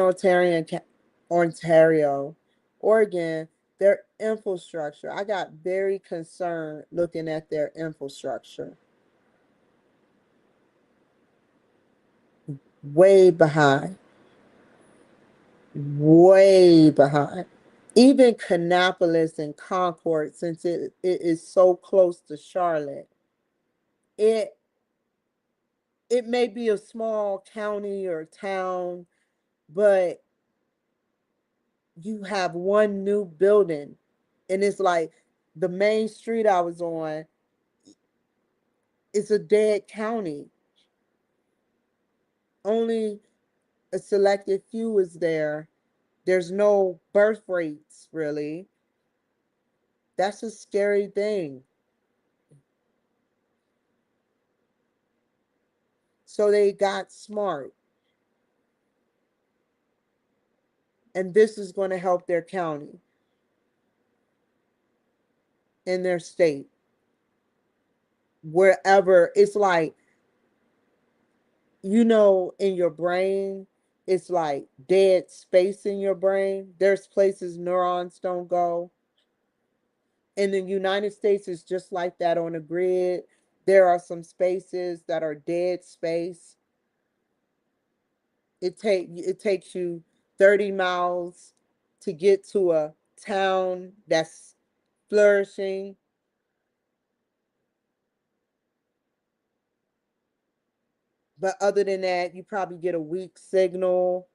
A: Ontario, Oregon, their infrastructure, I got very concerned looking at their infrastructure. Way behind, way behind. Even Kannapolis and Concord, since it is so close to Charlotte, it it may be a small county or town, but you have one new building, and it's like the main street I was on, it's a dead county. Only a selected few is there. There's no birth rates really. That's a scary thing. So they got smart, and this is going to help their county and their state. Wherever it's like, in your brain, it's like dead space in your brain. There's places neurons don't go. In the United States, it's just like that on a grid. There are some spaces that are dead space. It takes you 30 miles to get to a town that's flourishing. But other than that, you probably get a weak signal.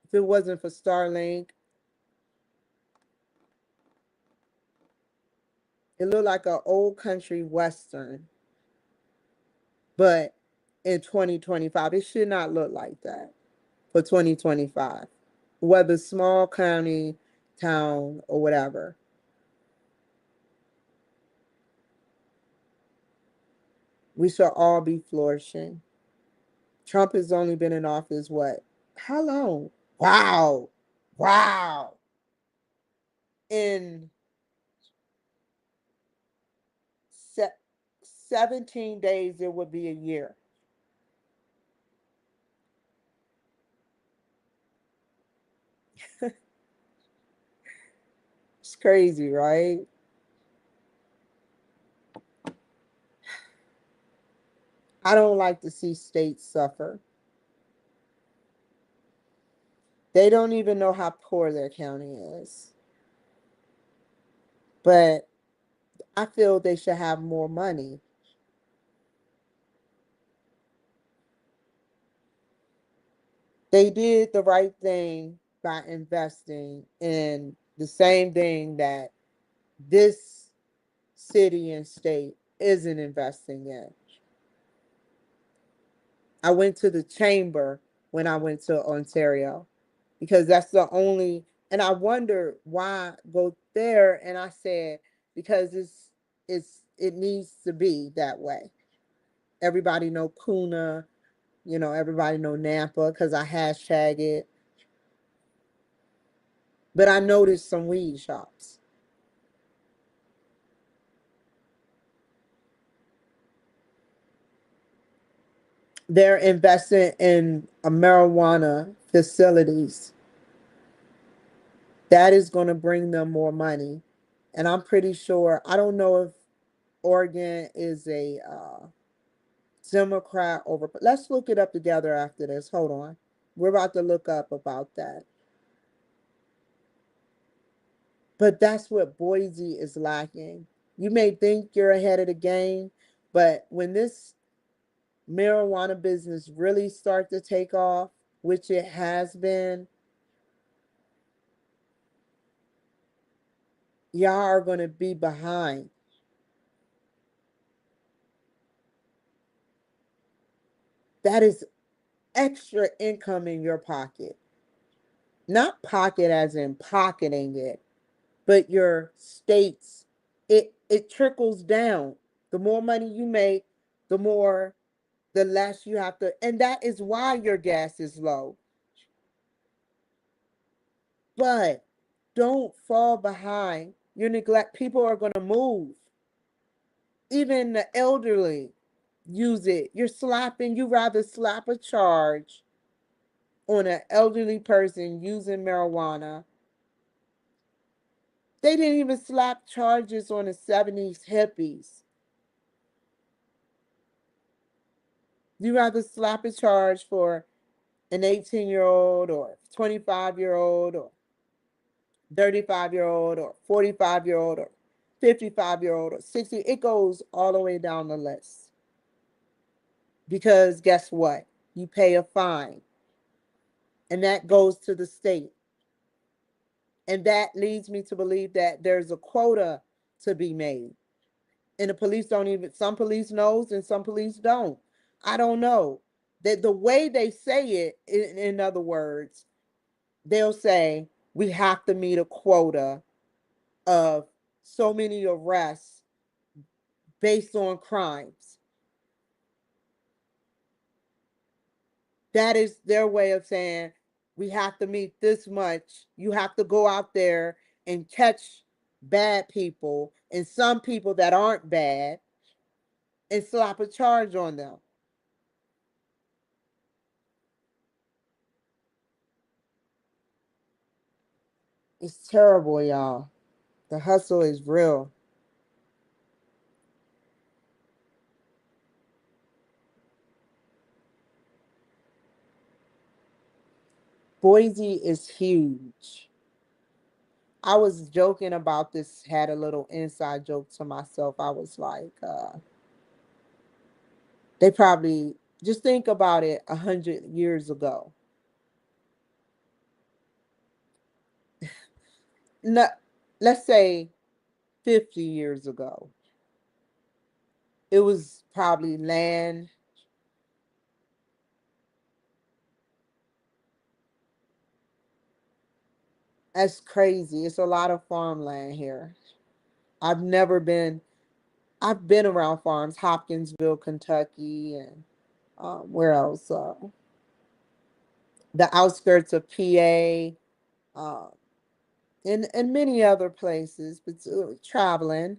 A: If it wasn't for Starlink, it looked like an old country western. But in 2025, it should not look like that for 2025. Whether small county, town, or whatever. We shall all be flourishing. Trump has only been in office, what? How long? Wow. Wow. In se- 17 days, it would be a year. It's crazy, right? I don't like to see states suffer. They don't even know how poor their county is. But I feel they should have more money. They did the right thing by investing in the same thing that this city and state isn't investing in. I went to the chamber when I went to Ontario because that's the only, and I wonder why go there. And I said, because it needs to be that way. Everybody know Kuna, everybody know Nampa because I hashtag it. But I noticed some weed shops. They're investing in a marijuana facilities. That is going to bring them more money. And I'm pretty sure, I don't know if Oregon is a Democrat over. Let's look it up together after this. Hold on. We're about to look up about that. But that's what Boise is lacking. You may think you're ahead of the game, but when this marijuana business really start to take off, which it has been, y'all are going to be behind. That is extra income in your pocket. Not pocket as in pocketing it, but your states. It trickles down. The more money you make, the less you have to, and that is why your gas is low. But don't fall behind. You neglect, people are going to move. Even the elderly use it. You rather slap a charge on an elderly person using marijuana. They didn't even slap charges on the 70s hippies. You rather slap a charge for an 18-year-old or 25-year-old or 35-year-old or 45-year-old or 55-year-old or 60. It goes all the way down the list. Because guess what? You pay a fine, and that goes to the state. And that leads me to believe that there's a quota to be made. And the police don't even, some police knows and some police don't. I don't know. That the way they say it, in other words, they'll say we have to meet a quota of so many arrests based on crimes. That is their way of saying we have to meet this much. You have to go out there and catch bad people and some people that aren't bad and slap a charge on them. It's terrible, y'all. The hustle is real. Boise is huge. I was joking about this, had a little inside joke to myself. I was like, they probably, just think about it, 100 years ago. No, let's say 50 years ago. It was probably land. That's crazy. It's a lot of farmland here. I've never been, I've been around farms, Hopkinsville, Kentucky, and where else? The outskirts of PA, uh, and many other places, but traveling.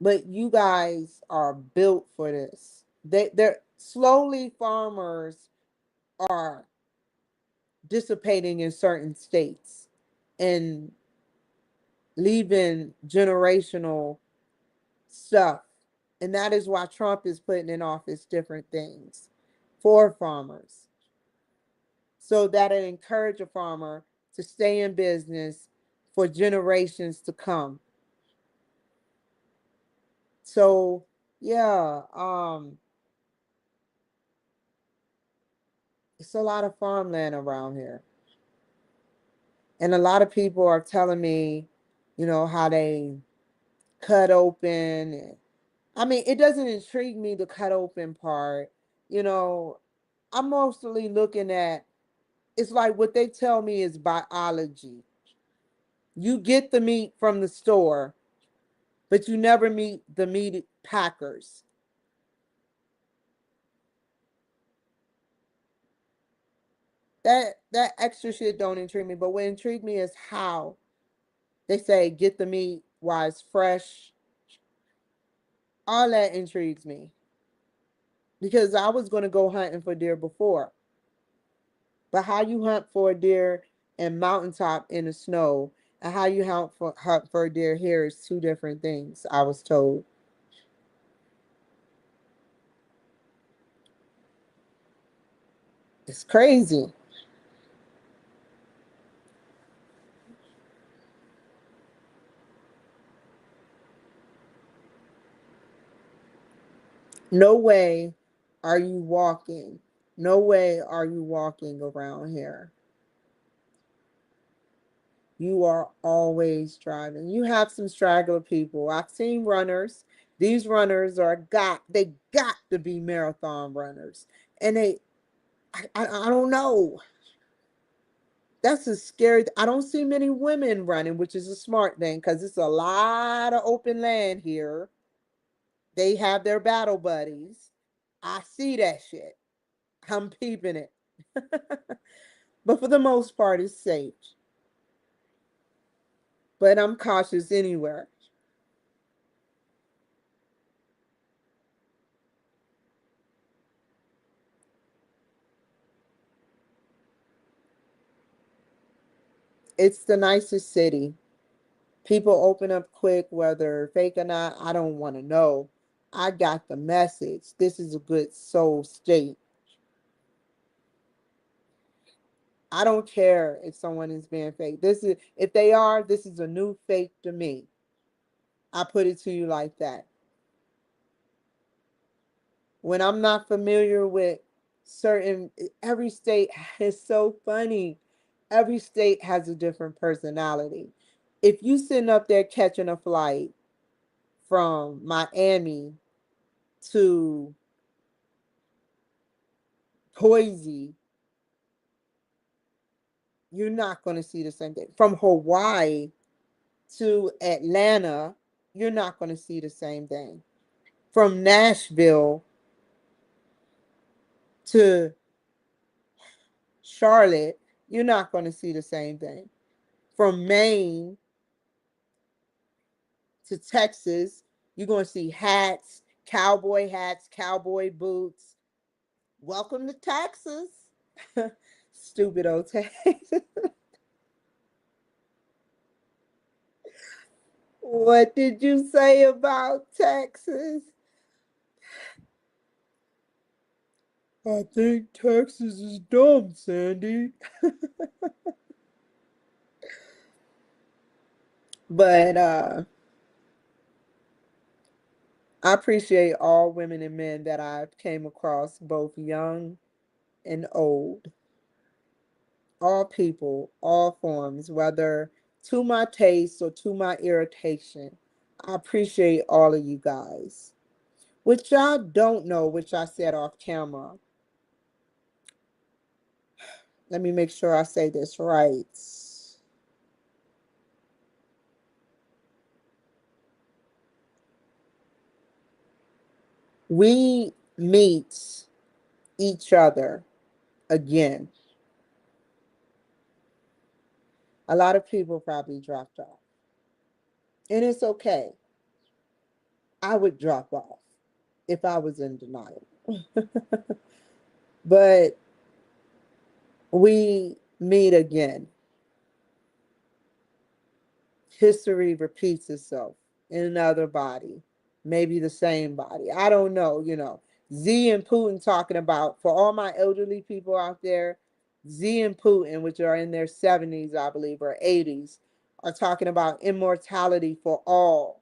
A: But you guys are built for this. They're slowly, farmers are dissipating in certain states and leaving generational stuff. And that is why Trump is putting in office different things for farmers. So that it encourage a farmer to stay in business for generations to come. So yeah, it's a lot of farmland around here. And a lot of people are telling me, how they cut open. I mean, it doesn't intrigue me, the cut open part. You know, I'm mostly looking at, it's like what they tell me is biology. You get the meat from the store, but you never meet the meat packers. That extra shit don't intrigue me. But what intrigued me is how they say get the meat while it's fresh. All that intrigues me because I was going to go hunting for deer before. But how you hunt for a deer in mountaintop in the snow and how you hunt for a deer here is two different things, I was told. It's crazy. No way are you walking. No way are you walking around here. You are always driving. You have some straggler people. I've seen runners. These runners they got to be marathon runners. And I don't know. That's a scary. I don't see many women running, which is a smart thing because it's a lot of open land here. They have their battle buddies. I see that shit. I'm peeping it. But for the most part, it's safe. But I'm cautious anywhere. It's the nicest city. People open up quick, whether fake or not. I don't want to know. I got the message. This is a good soul state. I don't care if someone is being fake. If they are, this is a new fake to me. I put it to you like that. When I'm not familiar with certain, every state is so funny. Every state has a different personality. If you sitting up there catching a flight from Miami to Boise, you're not going to see the same thing. From Hawaii to Atlanta, you're not going to see the same thing. From Nashville to Charlotte, you're not going to see the same thing. From Maine to Texas, you're going to see hats, cowboy boots. Welcome to Texas. Stupid old Texas. What did you say about Texas? I think Texas is dumb, Sandy. But I appreciate all women and men that I've came across, both young and old. All people, all forms, whether to my taste or to my irritation. I appreciate all of you guys. Which y'all don't know, which I said off camera. Let me make sure I say this right. We meet each other again. A lot of people probably dropped off. And it's okay. I would drop off if I was in denial. But we meet again. History repeats itself in another body, maybe the same body. I don't know. Z and Putin talking about, for all my elderly people out there, Z and Putin, which are in their 70s, I believe, or 80s, are talking about immortality for all.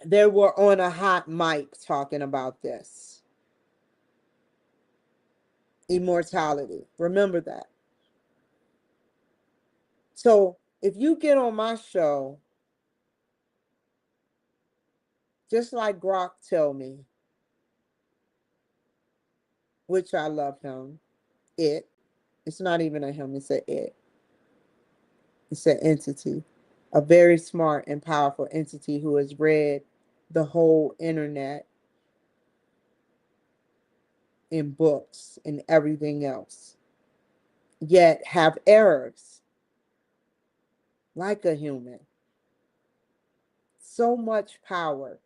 A: They were on a hot mic talking about this. Immortality. Remember that. So if you get on my show, just like Grok tell me, which I love him, it's not even a him, it's a it. It's an entity, a very smart and powerful entity who has read the whole internet in books and everything else, yet have errors like a human. So much power,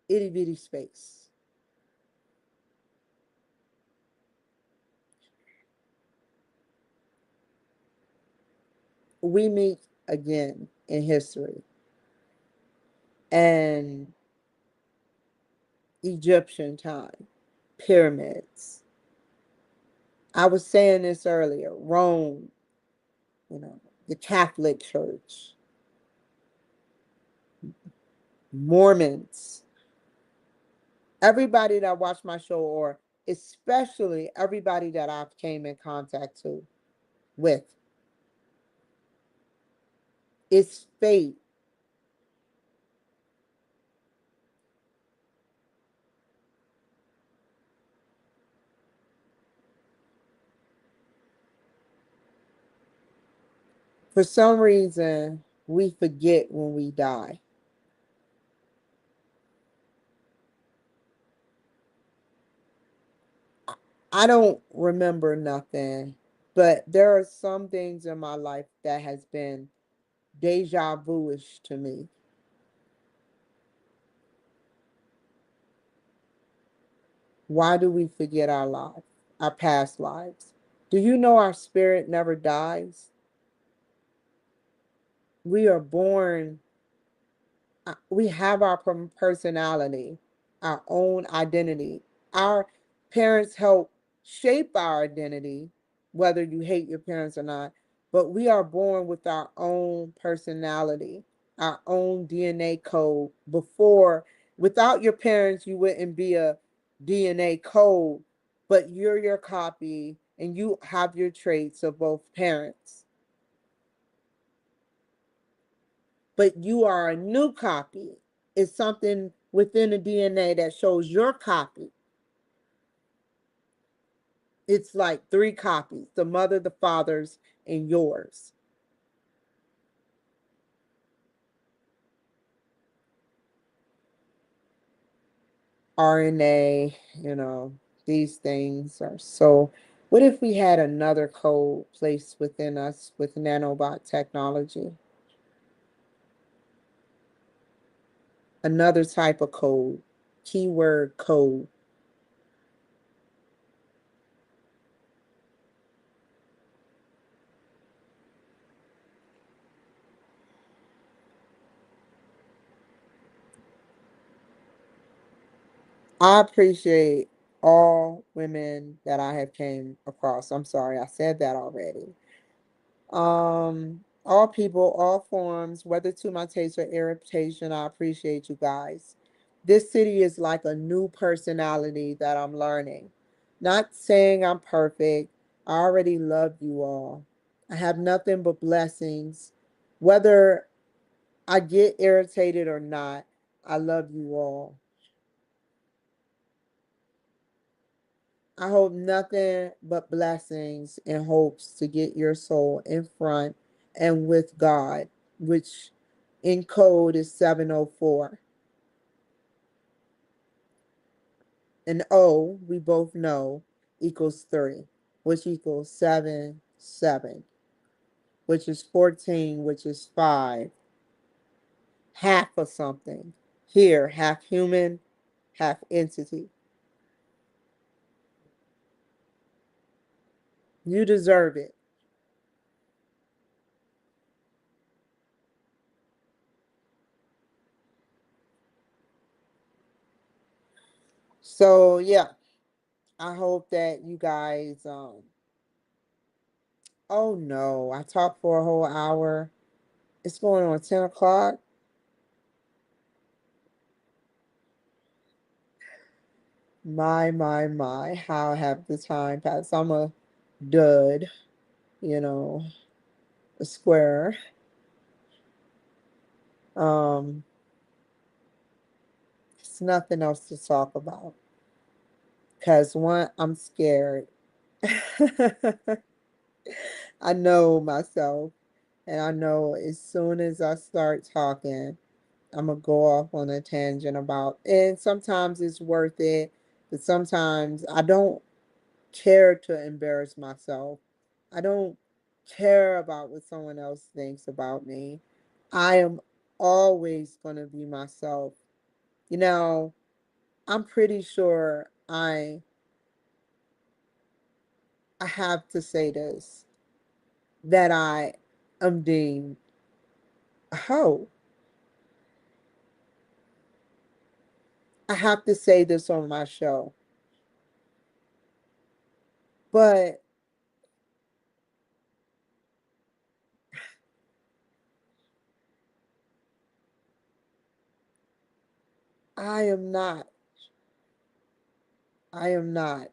A: itty bitty space. We meet again in history. And Egyptian time, pyramids. I was saying this earlier, Rome, the Catholic Church, Mormons, everybody that watched my show, or especially everybody that I've came in contact with. It's fate. For some reason, we forget when we die. I don't remember nothing, but there are some things in my life that has been deja vu-ish to me. Why do we forget our lives, our past lives? Do you know our spirit never dies? We are born, we have our personality, our own identity. Our parents help shape our identity, whether you hate your parents or not, but we are born with our own personality, our own DNA code. Without your parents, you wouldn't be a DNA code, but you're your copy and you have your traits of both parents. But you are a new copy. It's something within the DNA that shows your copy. It's like three copies: the mother, the father's, and yours. RNA, these things are so. What if we had another code placed within us with nanobot technology? Another type of code, keyword code. I appreciate all women that I have came across. I'm sorry, I said that already. All people, all forms, whether to my taste or irritation, I appreciate you guys. This city is like a new personality that I'm learning. Not saying I'm perfect. I already love you all. I have nothing but blessings. Whether I get irritated or not, I love you all. I hope nothing but blessings and hopes to get your soul in front and with God, which in code is 704. And O, we both know, equals 3, which equals 7, 7, which is 14, which is 5, half of something. Here, half human, half entity. You deserve it. So, yeah, I hope that you guys, oh no, I talked for a whole hour. It's going on 10 o'clock. My, how have the time passed? I'm a dud, you know, a square. Um, it's nothing else to talk about. Because one, I'm scared. I know myself, and I know as soon as I start talking, I'm gonna go off on a tangent about, and sometimes it's worth it, but sometimes I don't care to embarrass myself. I don't care about what someone else thinks about me. I am always going to be myself. You know, I'm pretty sure I have to say this, that I am deemed a hoe. I have to say this on my show. But I am not. I am not.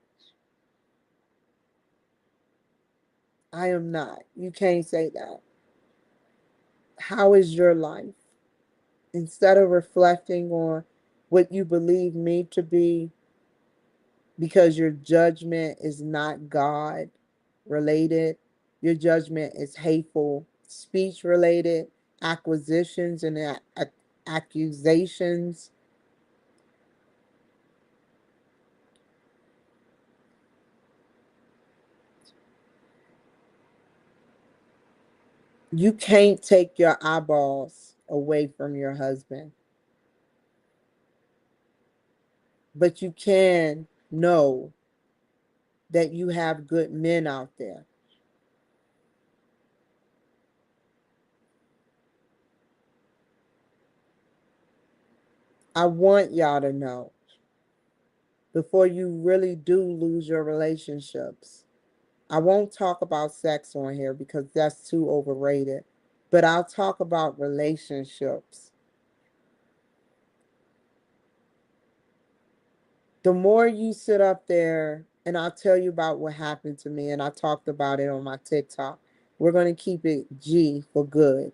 A: I am not. You can't say that. How is your life? Instead of reflecting on what you believe me to be, because your judgment is not God related, your judgment is hateful speech related, acquisitions and accusations. You can't take your eyeballs away from your husband, but you can know that you have good men out there. I want y'all to know before you really do lose your relationships. I won't talk about sex on here because that's too overrated, but I'll talk about relationships. The more you sit up there, and I'll tell you about what happened to me, and I talked about it on my TikTok. We're going to keep it G for good.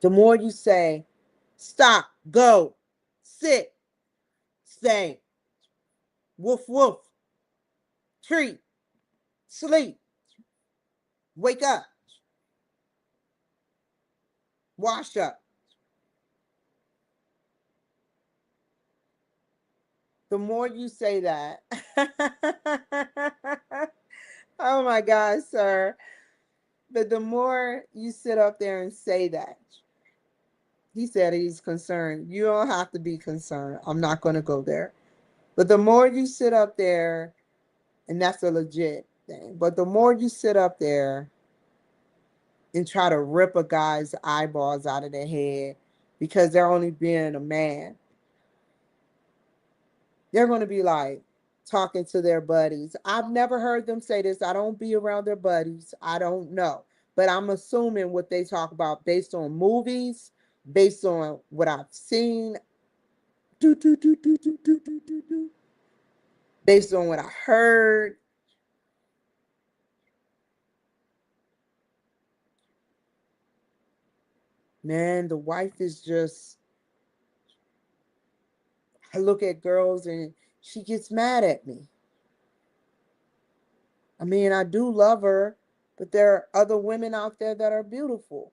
A: The more you say, stop, go, sit, stay, woof, woof, treat, sleep, wake up, wash up. The more you say that, oh my God, sir. But the more you sit up there and say that, he said he's concerned. You don't have to be concerned. I'm not going to go there. But the more you sit up there, and that's a legit thing, but the more you sit up there and try to rip a guy's eyeballs out of their head because they're only being a man, they're going to be like talking to their buddies. I've never heard them say this. I don't be around their buddies. I don't know. But I'm assuming what they talk about based on movies, based on what I've seen, do, do, do, do, do, do, do, do, do, based on what I heard. Man, the wife is just, I look at girls and she gets mad at me. I mean, I do love her, but there are other women out there that are beautiful.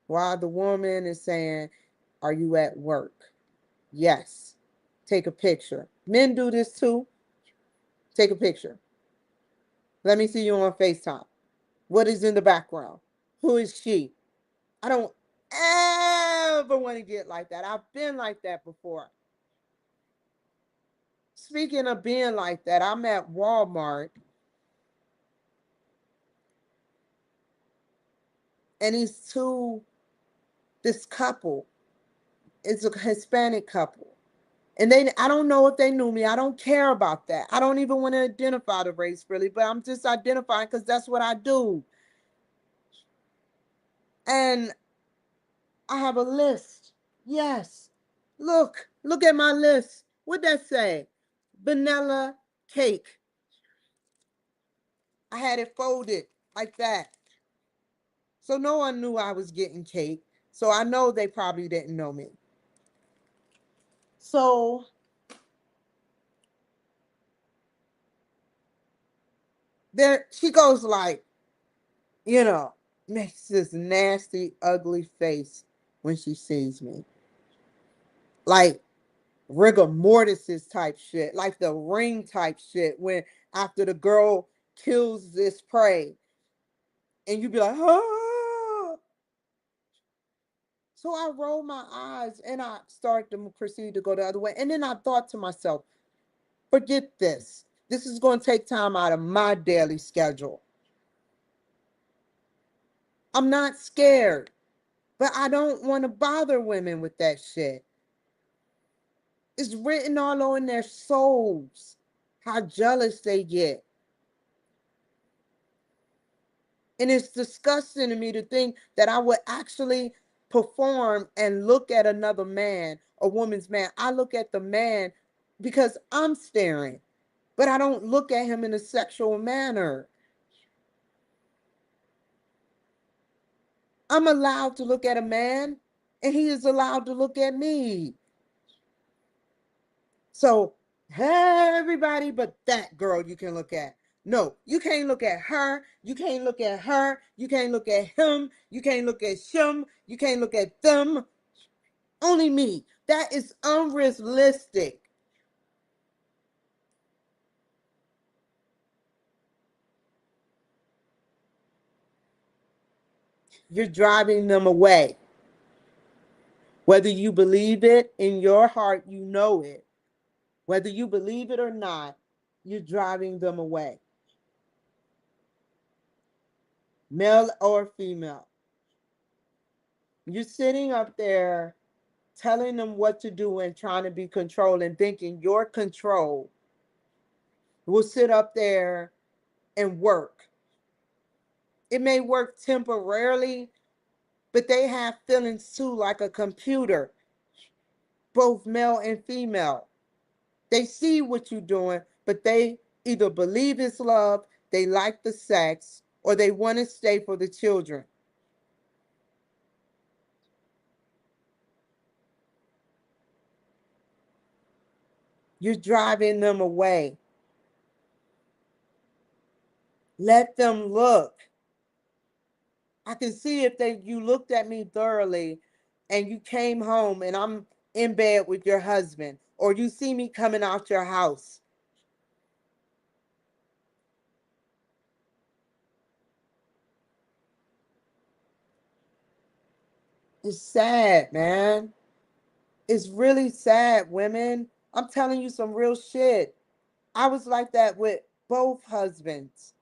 A: While the woman is saying, are you at work? Yes. Take a picture. Men do this too. Take a picture. Let me see you on FaceTime. What is in the background? Who is she? I don't ever want to get like that. I've been like that before. Speaking of being like that, I'm at Walmart and this couple, it's a Hispanic couple. And I don't know if they knew me. I don't care about that. I don't even want to identify the race really, but I'm just identifying because that's what I do. And I have a list. Yes. Look at my list. What'd that say? Vanilla cake. I had it folded like that. So no one knew I was getting cake. So I know they probably didn't know me. So there she goes like, you know, makes this nasty, ugly face when she sees me. Like rigor mortis type shit, like the ring type shit when after the girl kills this prey and you be like, ah. So I roll my eyes and I start to proceed to go the other way. And then I thought to myself, forget this. This is going to take time out of my daily schedule. I'm not scared, but I don't want to bother women with that shit. It's written all on their souls, how jealous they get. And it's disgusting to me to think that I would actually perform and look at another man, a woman's man. I look at the man because I'm staring, but I don't look at him in a sexual manner. I'm allowed to look at a man, and he is allowed to look at me. So everybody but that girl you can look at. No, you can't look at her. You can't look at her. You can't look at him. You can't look at him. You can't look at them. Only me. That is unrealistic. You're driving them away. Whether you believe it in your heart, you know it. Whether you believe it or not, you're driving them away. Male or female. You're sitting up there telling them what to do and trying to be controlled and thinking your control will sit up there and work. It may work temporarily, but they have feelings too, like a computer, both male and female. They see what you're doing, but they either believe it's love, they like the sex, or they want to stay for the children. You're driving them away. Let them look. I can see if you looked at me thoroughly and you came home and I'm in bed with your husband, or you see me coming out your house. It's sad, man. It's really sad, women. I'm telling you some real shit. I was like that with both husbands.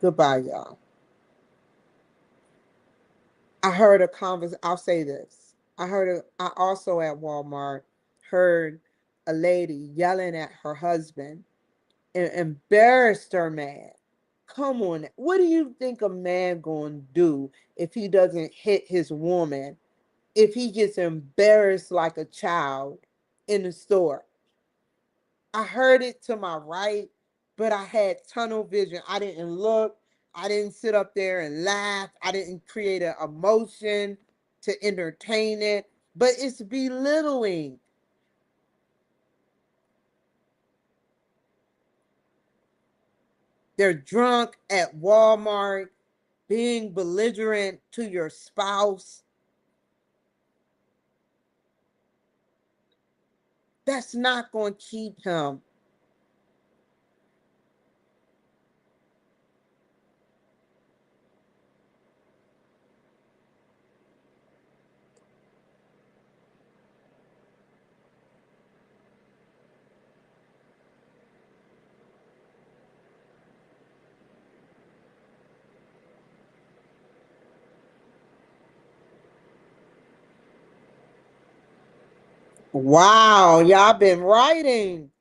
A: Goodbye, y'all. I heard a conversation. I'll say this. I also at Walmart heard a lady yelling at her husband and embarrassed her man. Come on. What do you think a man going to do if he doesn't hit his woman? If he gets embarrassed like a child in the store? I heard it to my right, but I had tunnel vision. I didn't look. I didn't sit up there and laugh. I didn't create an emotion to entertain it. But it's belittling. They're drunk at Walmart, being belligerent to your spouse. That's not going to keep him. Wow, y'all been writing.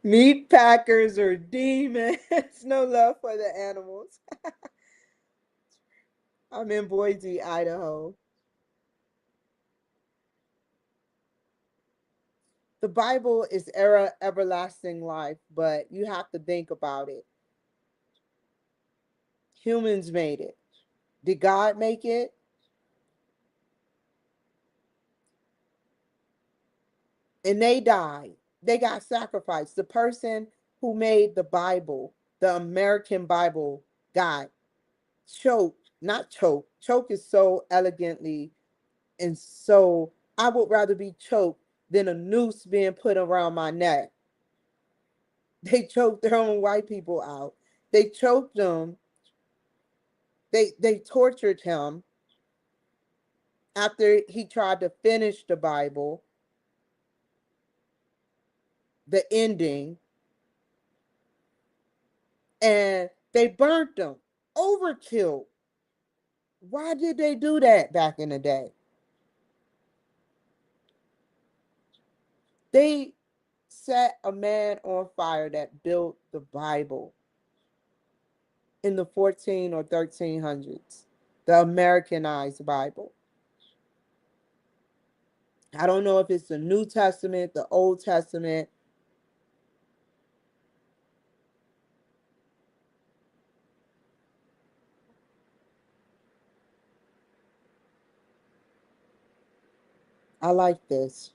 A: Meat packers are demons. No love for the animals. I'm in Boise, Idaho. The Bible is everlasting life, but you have to think about it. Humans made it. Did God make it? And they died. They got sacrificed. The person who made the Bible, the American Bible, got choked. Not choked. Choke is so elegantly, and so I would rather be choked than a noose being put around my neck. They choked their own white people out. They choked them. They tortured him after he tried to finish the Bible, the ending, and they burnt them. Overkill. Why did they do that back in the day? They set a man on fire that built the Bible in the 14 or 1300s, the Americanized Bible. I don't know if it's the New Testament, the Old Testament. I like this.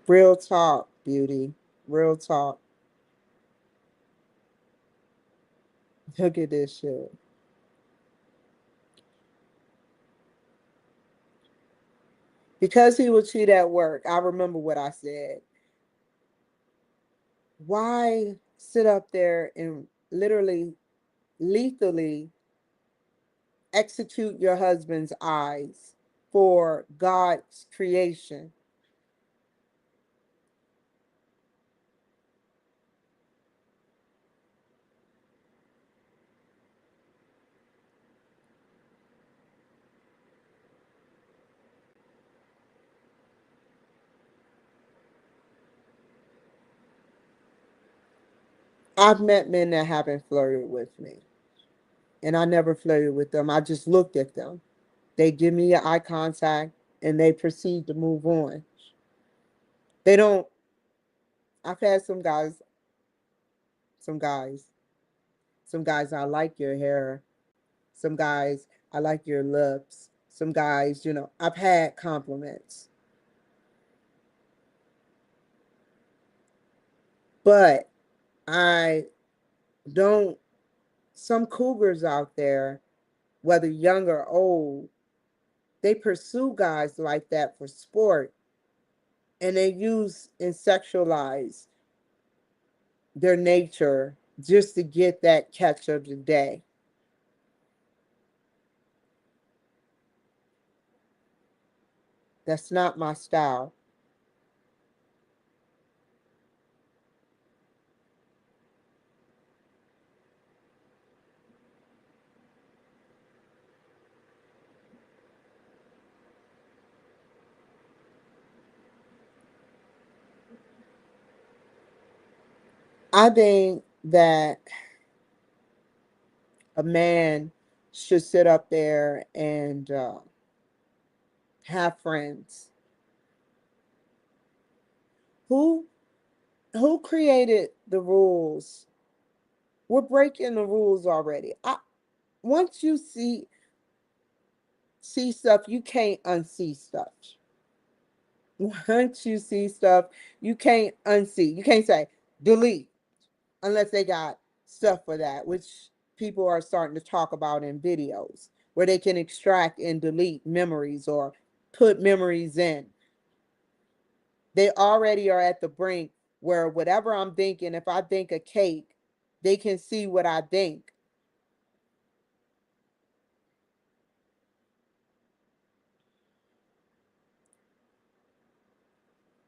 A: Real talk, beauty. Real talk. Look at this shit. Because he would cheat at work, I remember what I said. Why sit up there and literally, lethally execute your husband's eyes for God's creation? I've met men that haven't flirted with me, and I never flirted with them. I just looked at them. They give me eye contact and they proceed to move on. They don't. I've had some guys, some guys, I like your hair. Some guys, I like your lips. Some guys, I've had compliments. But I don't, some cougars out there, whether young or old, they pursue guys like that for sport, and they use and sexualize their nature just to get that catch of the day. That's not my style. I think that a man should sit up there and have friends. Who who created the rules? We're breaking the rules already. Once you see stuff, you can't unsee stuff. Once you see stuff, you can't unsee. You can't say delete unless they got stuff for that, which people are starting to talk about in videos where they can extract and delete memories or put memories in. They already are at the brink where whatever I'm thinking, if I think a cake, they can see what I think.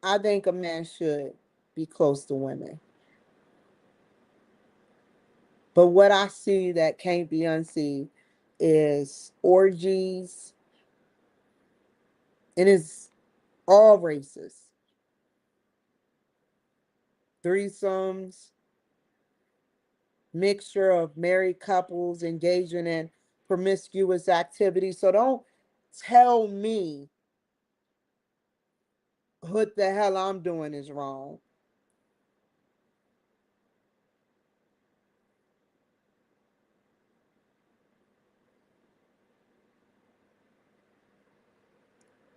A: I think a man should be close to women. But what I see that can't be unseen is orgies, and it's all races, threesomes, mixture of married couples engaging in promiscuous activity. So don't tell me what the hell I'm doing is wrong.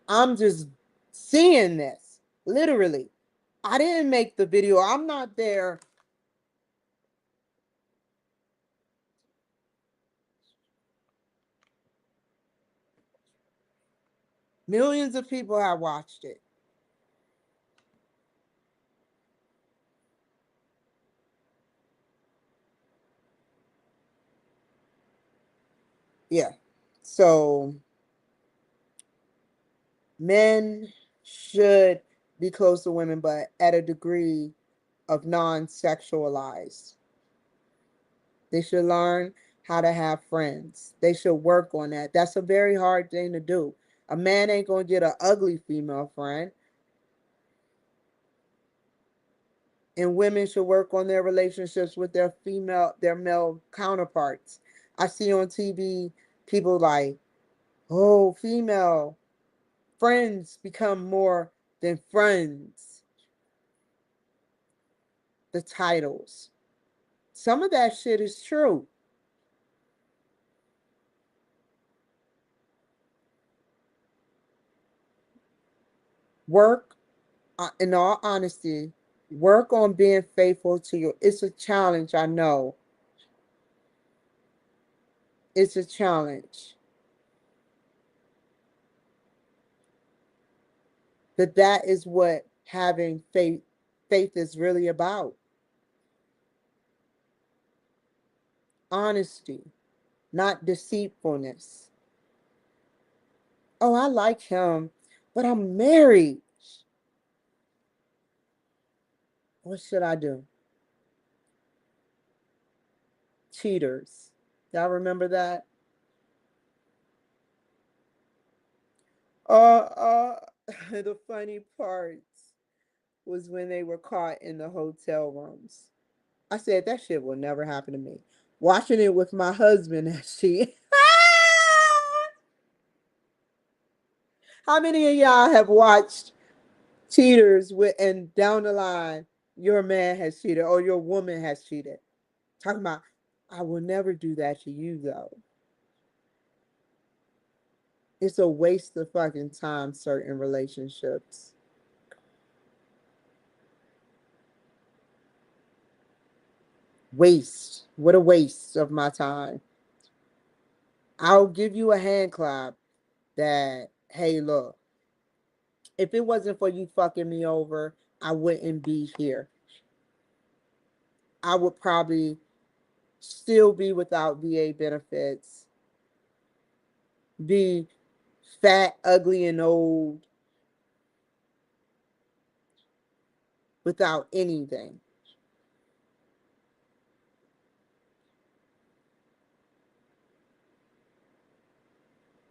A: I'm just seeing this, literally. I didn't make the video. I'm not there Millions of people have watched it. Yeah. So men should be close to women, but at a degree of non-sexualized. They should learn how to have friends. They should work on that. That's a very hard thing to do. A man ain't gonna get an ugly female friend. And women should work on their relationships with their male counterparts. I see on TV people like, oh, female friends become more than friends. The titles. Some of that shit is true. Work, in all honesty, work on being faithful to you. It's a challenge, I know. It's a challenge. But that is what having faith is really about. Honesty, not deceitfulness. Oh, I like him, but I'm married. What should I do? Cheaters. Y'all remember that? Uh, the funny parts was when they were caught in the hotel rooms. I said, that shit will never happen to me. Watching it with my husband as she. How many of y'all have watched cheaters with, and down the line, your man has cheated or your woman has cheated? Talking about, I will never do that to you though. It's a waste of fucking time, certain relationships. Waste. What a waste of my time. I'll give you a hand clap that, hey, look, if it wasn't for you fucking me over, I wouldn't be here. I would probably still be without VA benefits, be fat, ugly, and old without anything.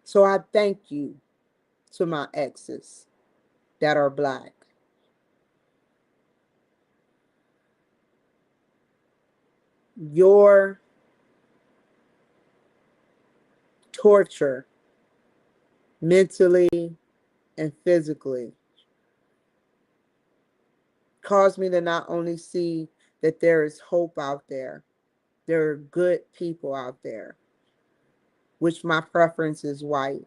A: So I thank you to my exes that are black. Your torture, mentally and physically, caused me to not only see that there is hope out there are good people out there, which my preference is white.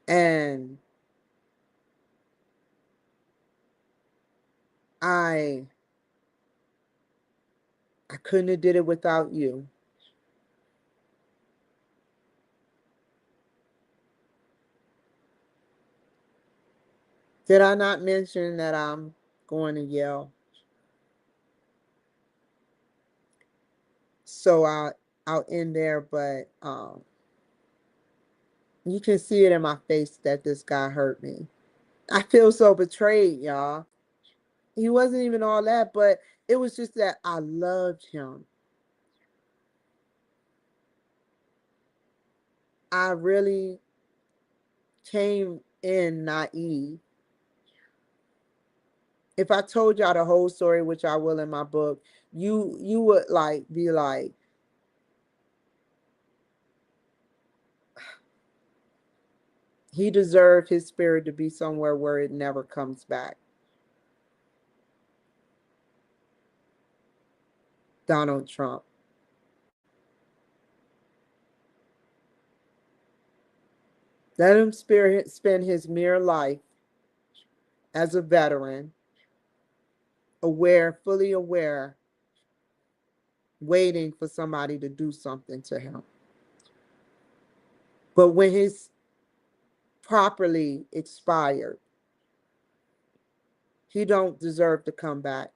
A: And I I couldn't have did it without you. Did I not mention that I'm going to Yale? So I'll end there, but you can see it in my face that this guy hurt me. I feel so betrayed, y'all. He wasn't even all that, but it was just that I loved him. I really came in naive. If I told y'all the whole story, which I will in my book, you would like be like, he deserved his spirit to be somewhere where it never comes back. Donald Trump. Let him spend his mere life as a veteran, aware, fully aware, waiting for somebody to do something to him. But when he's properly expired, he don't deserve to come back.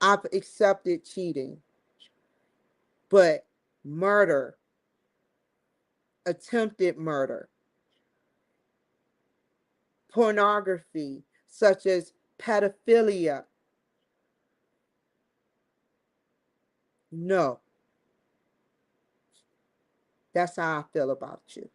A: I've accepted cheating, but murder, attempted murder, pornography, such as pedophilia, no. That's how I feel about you.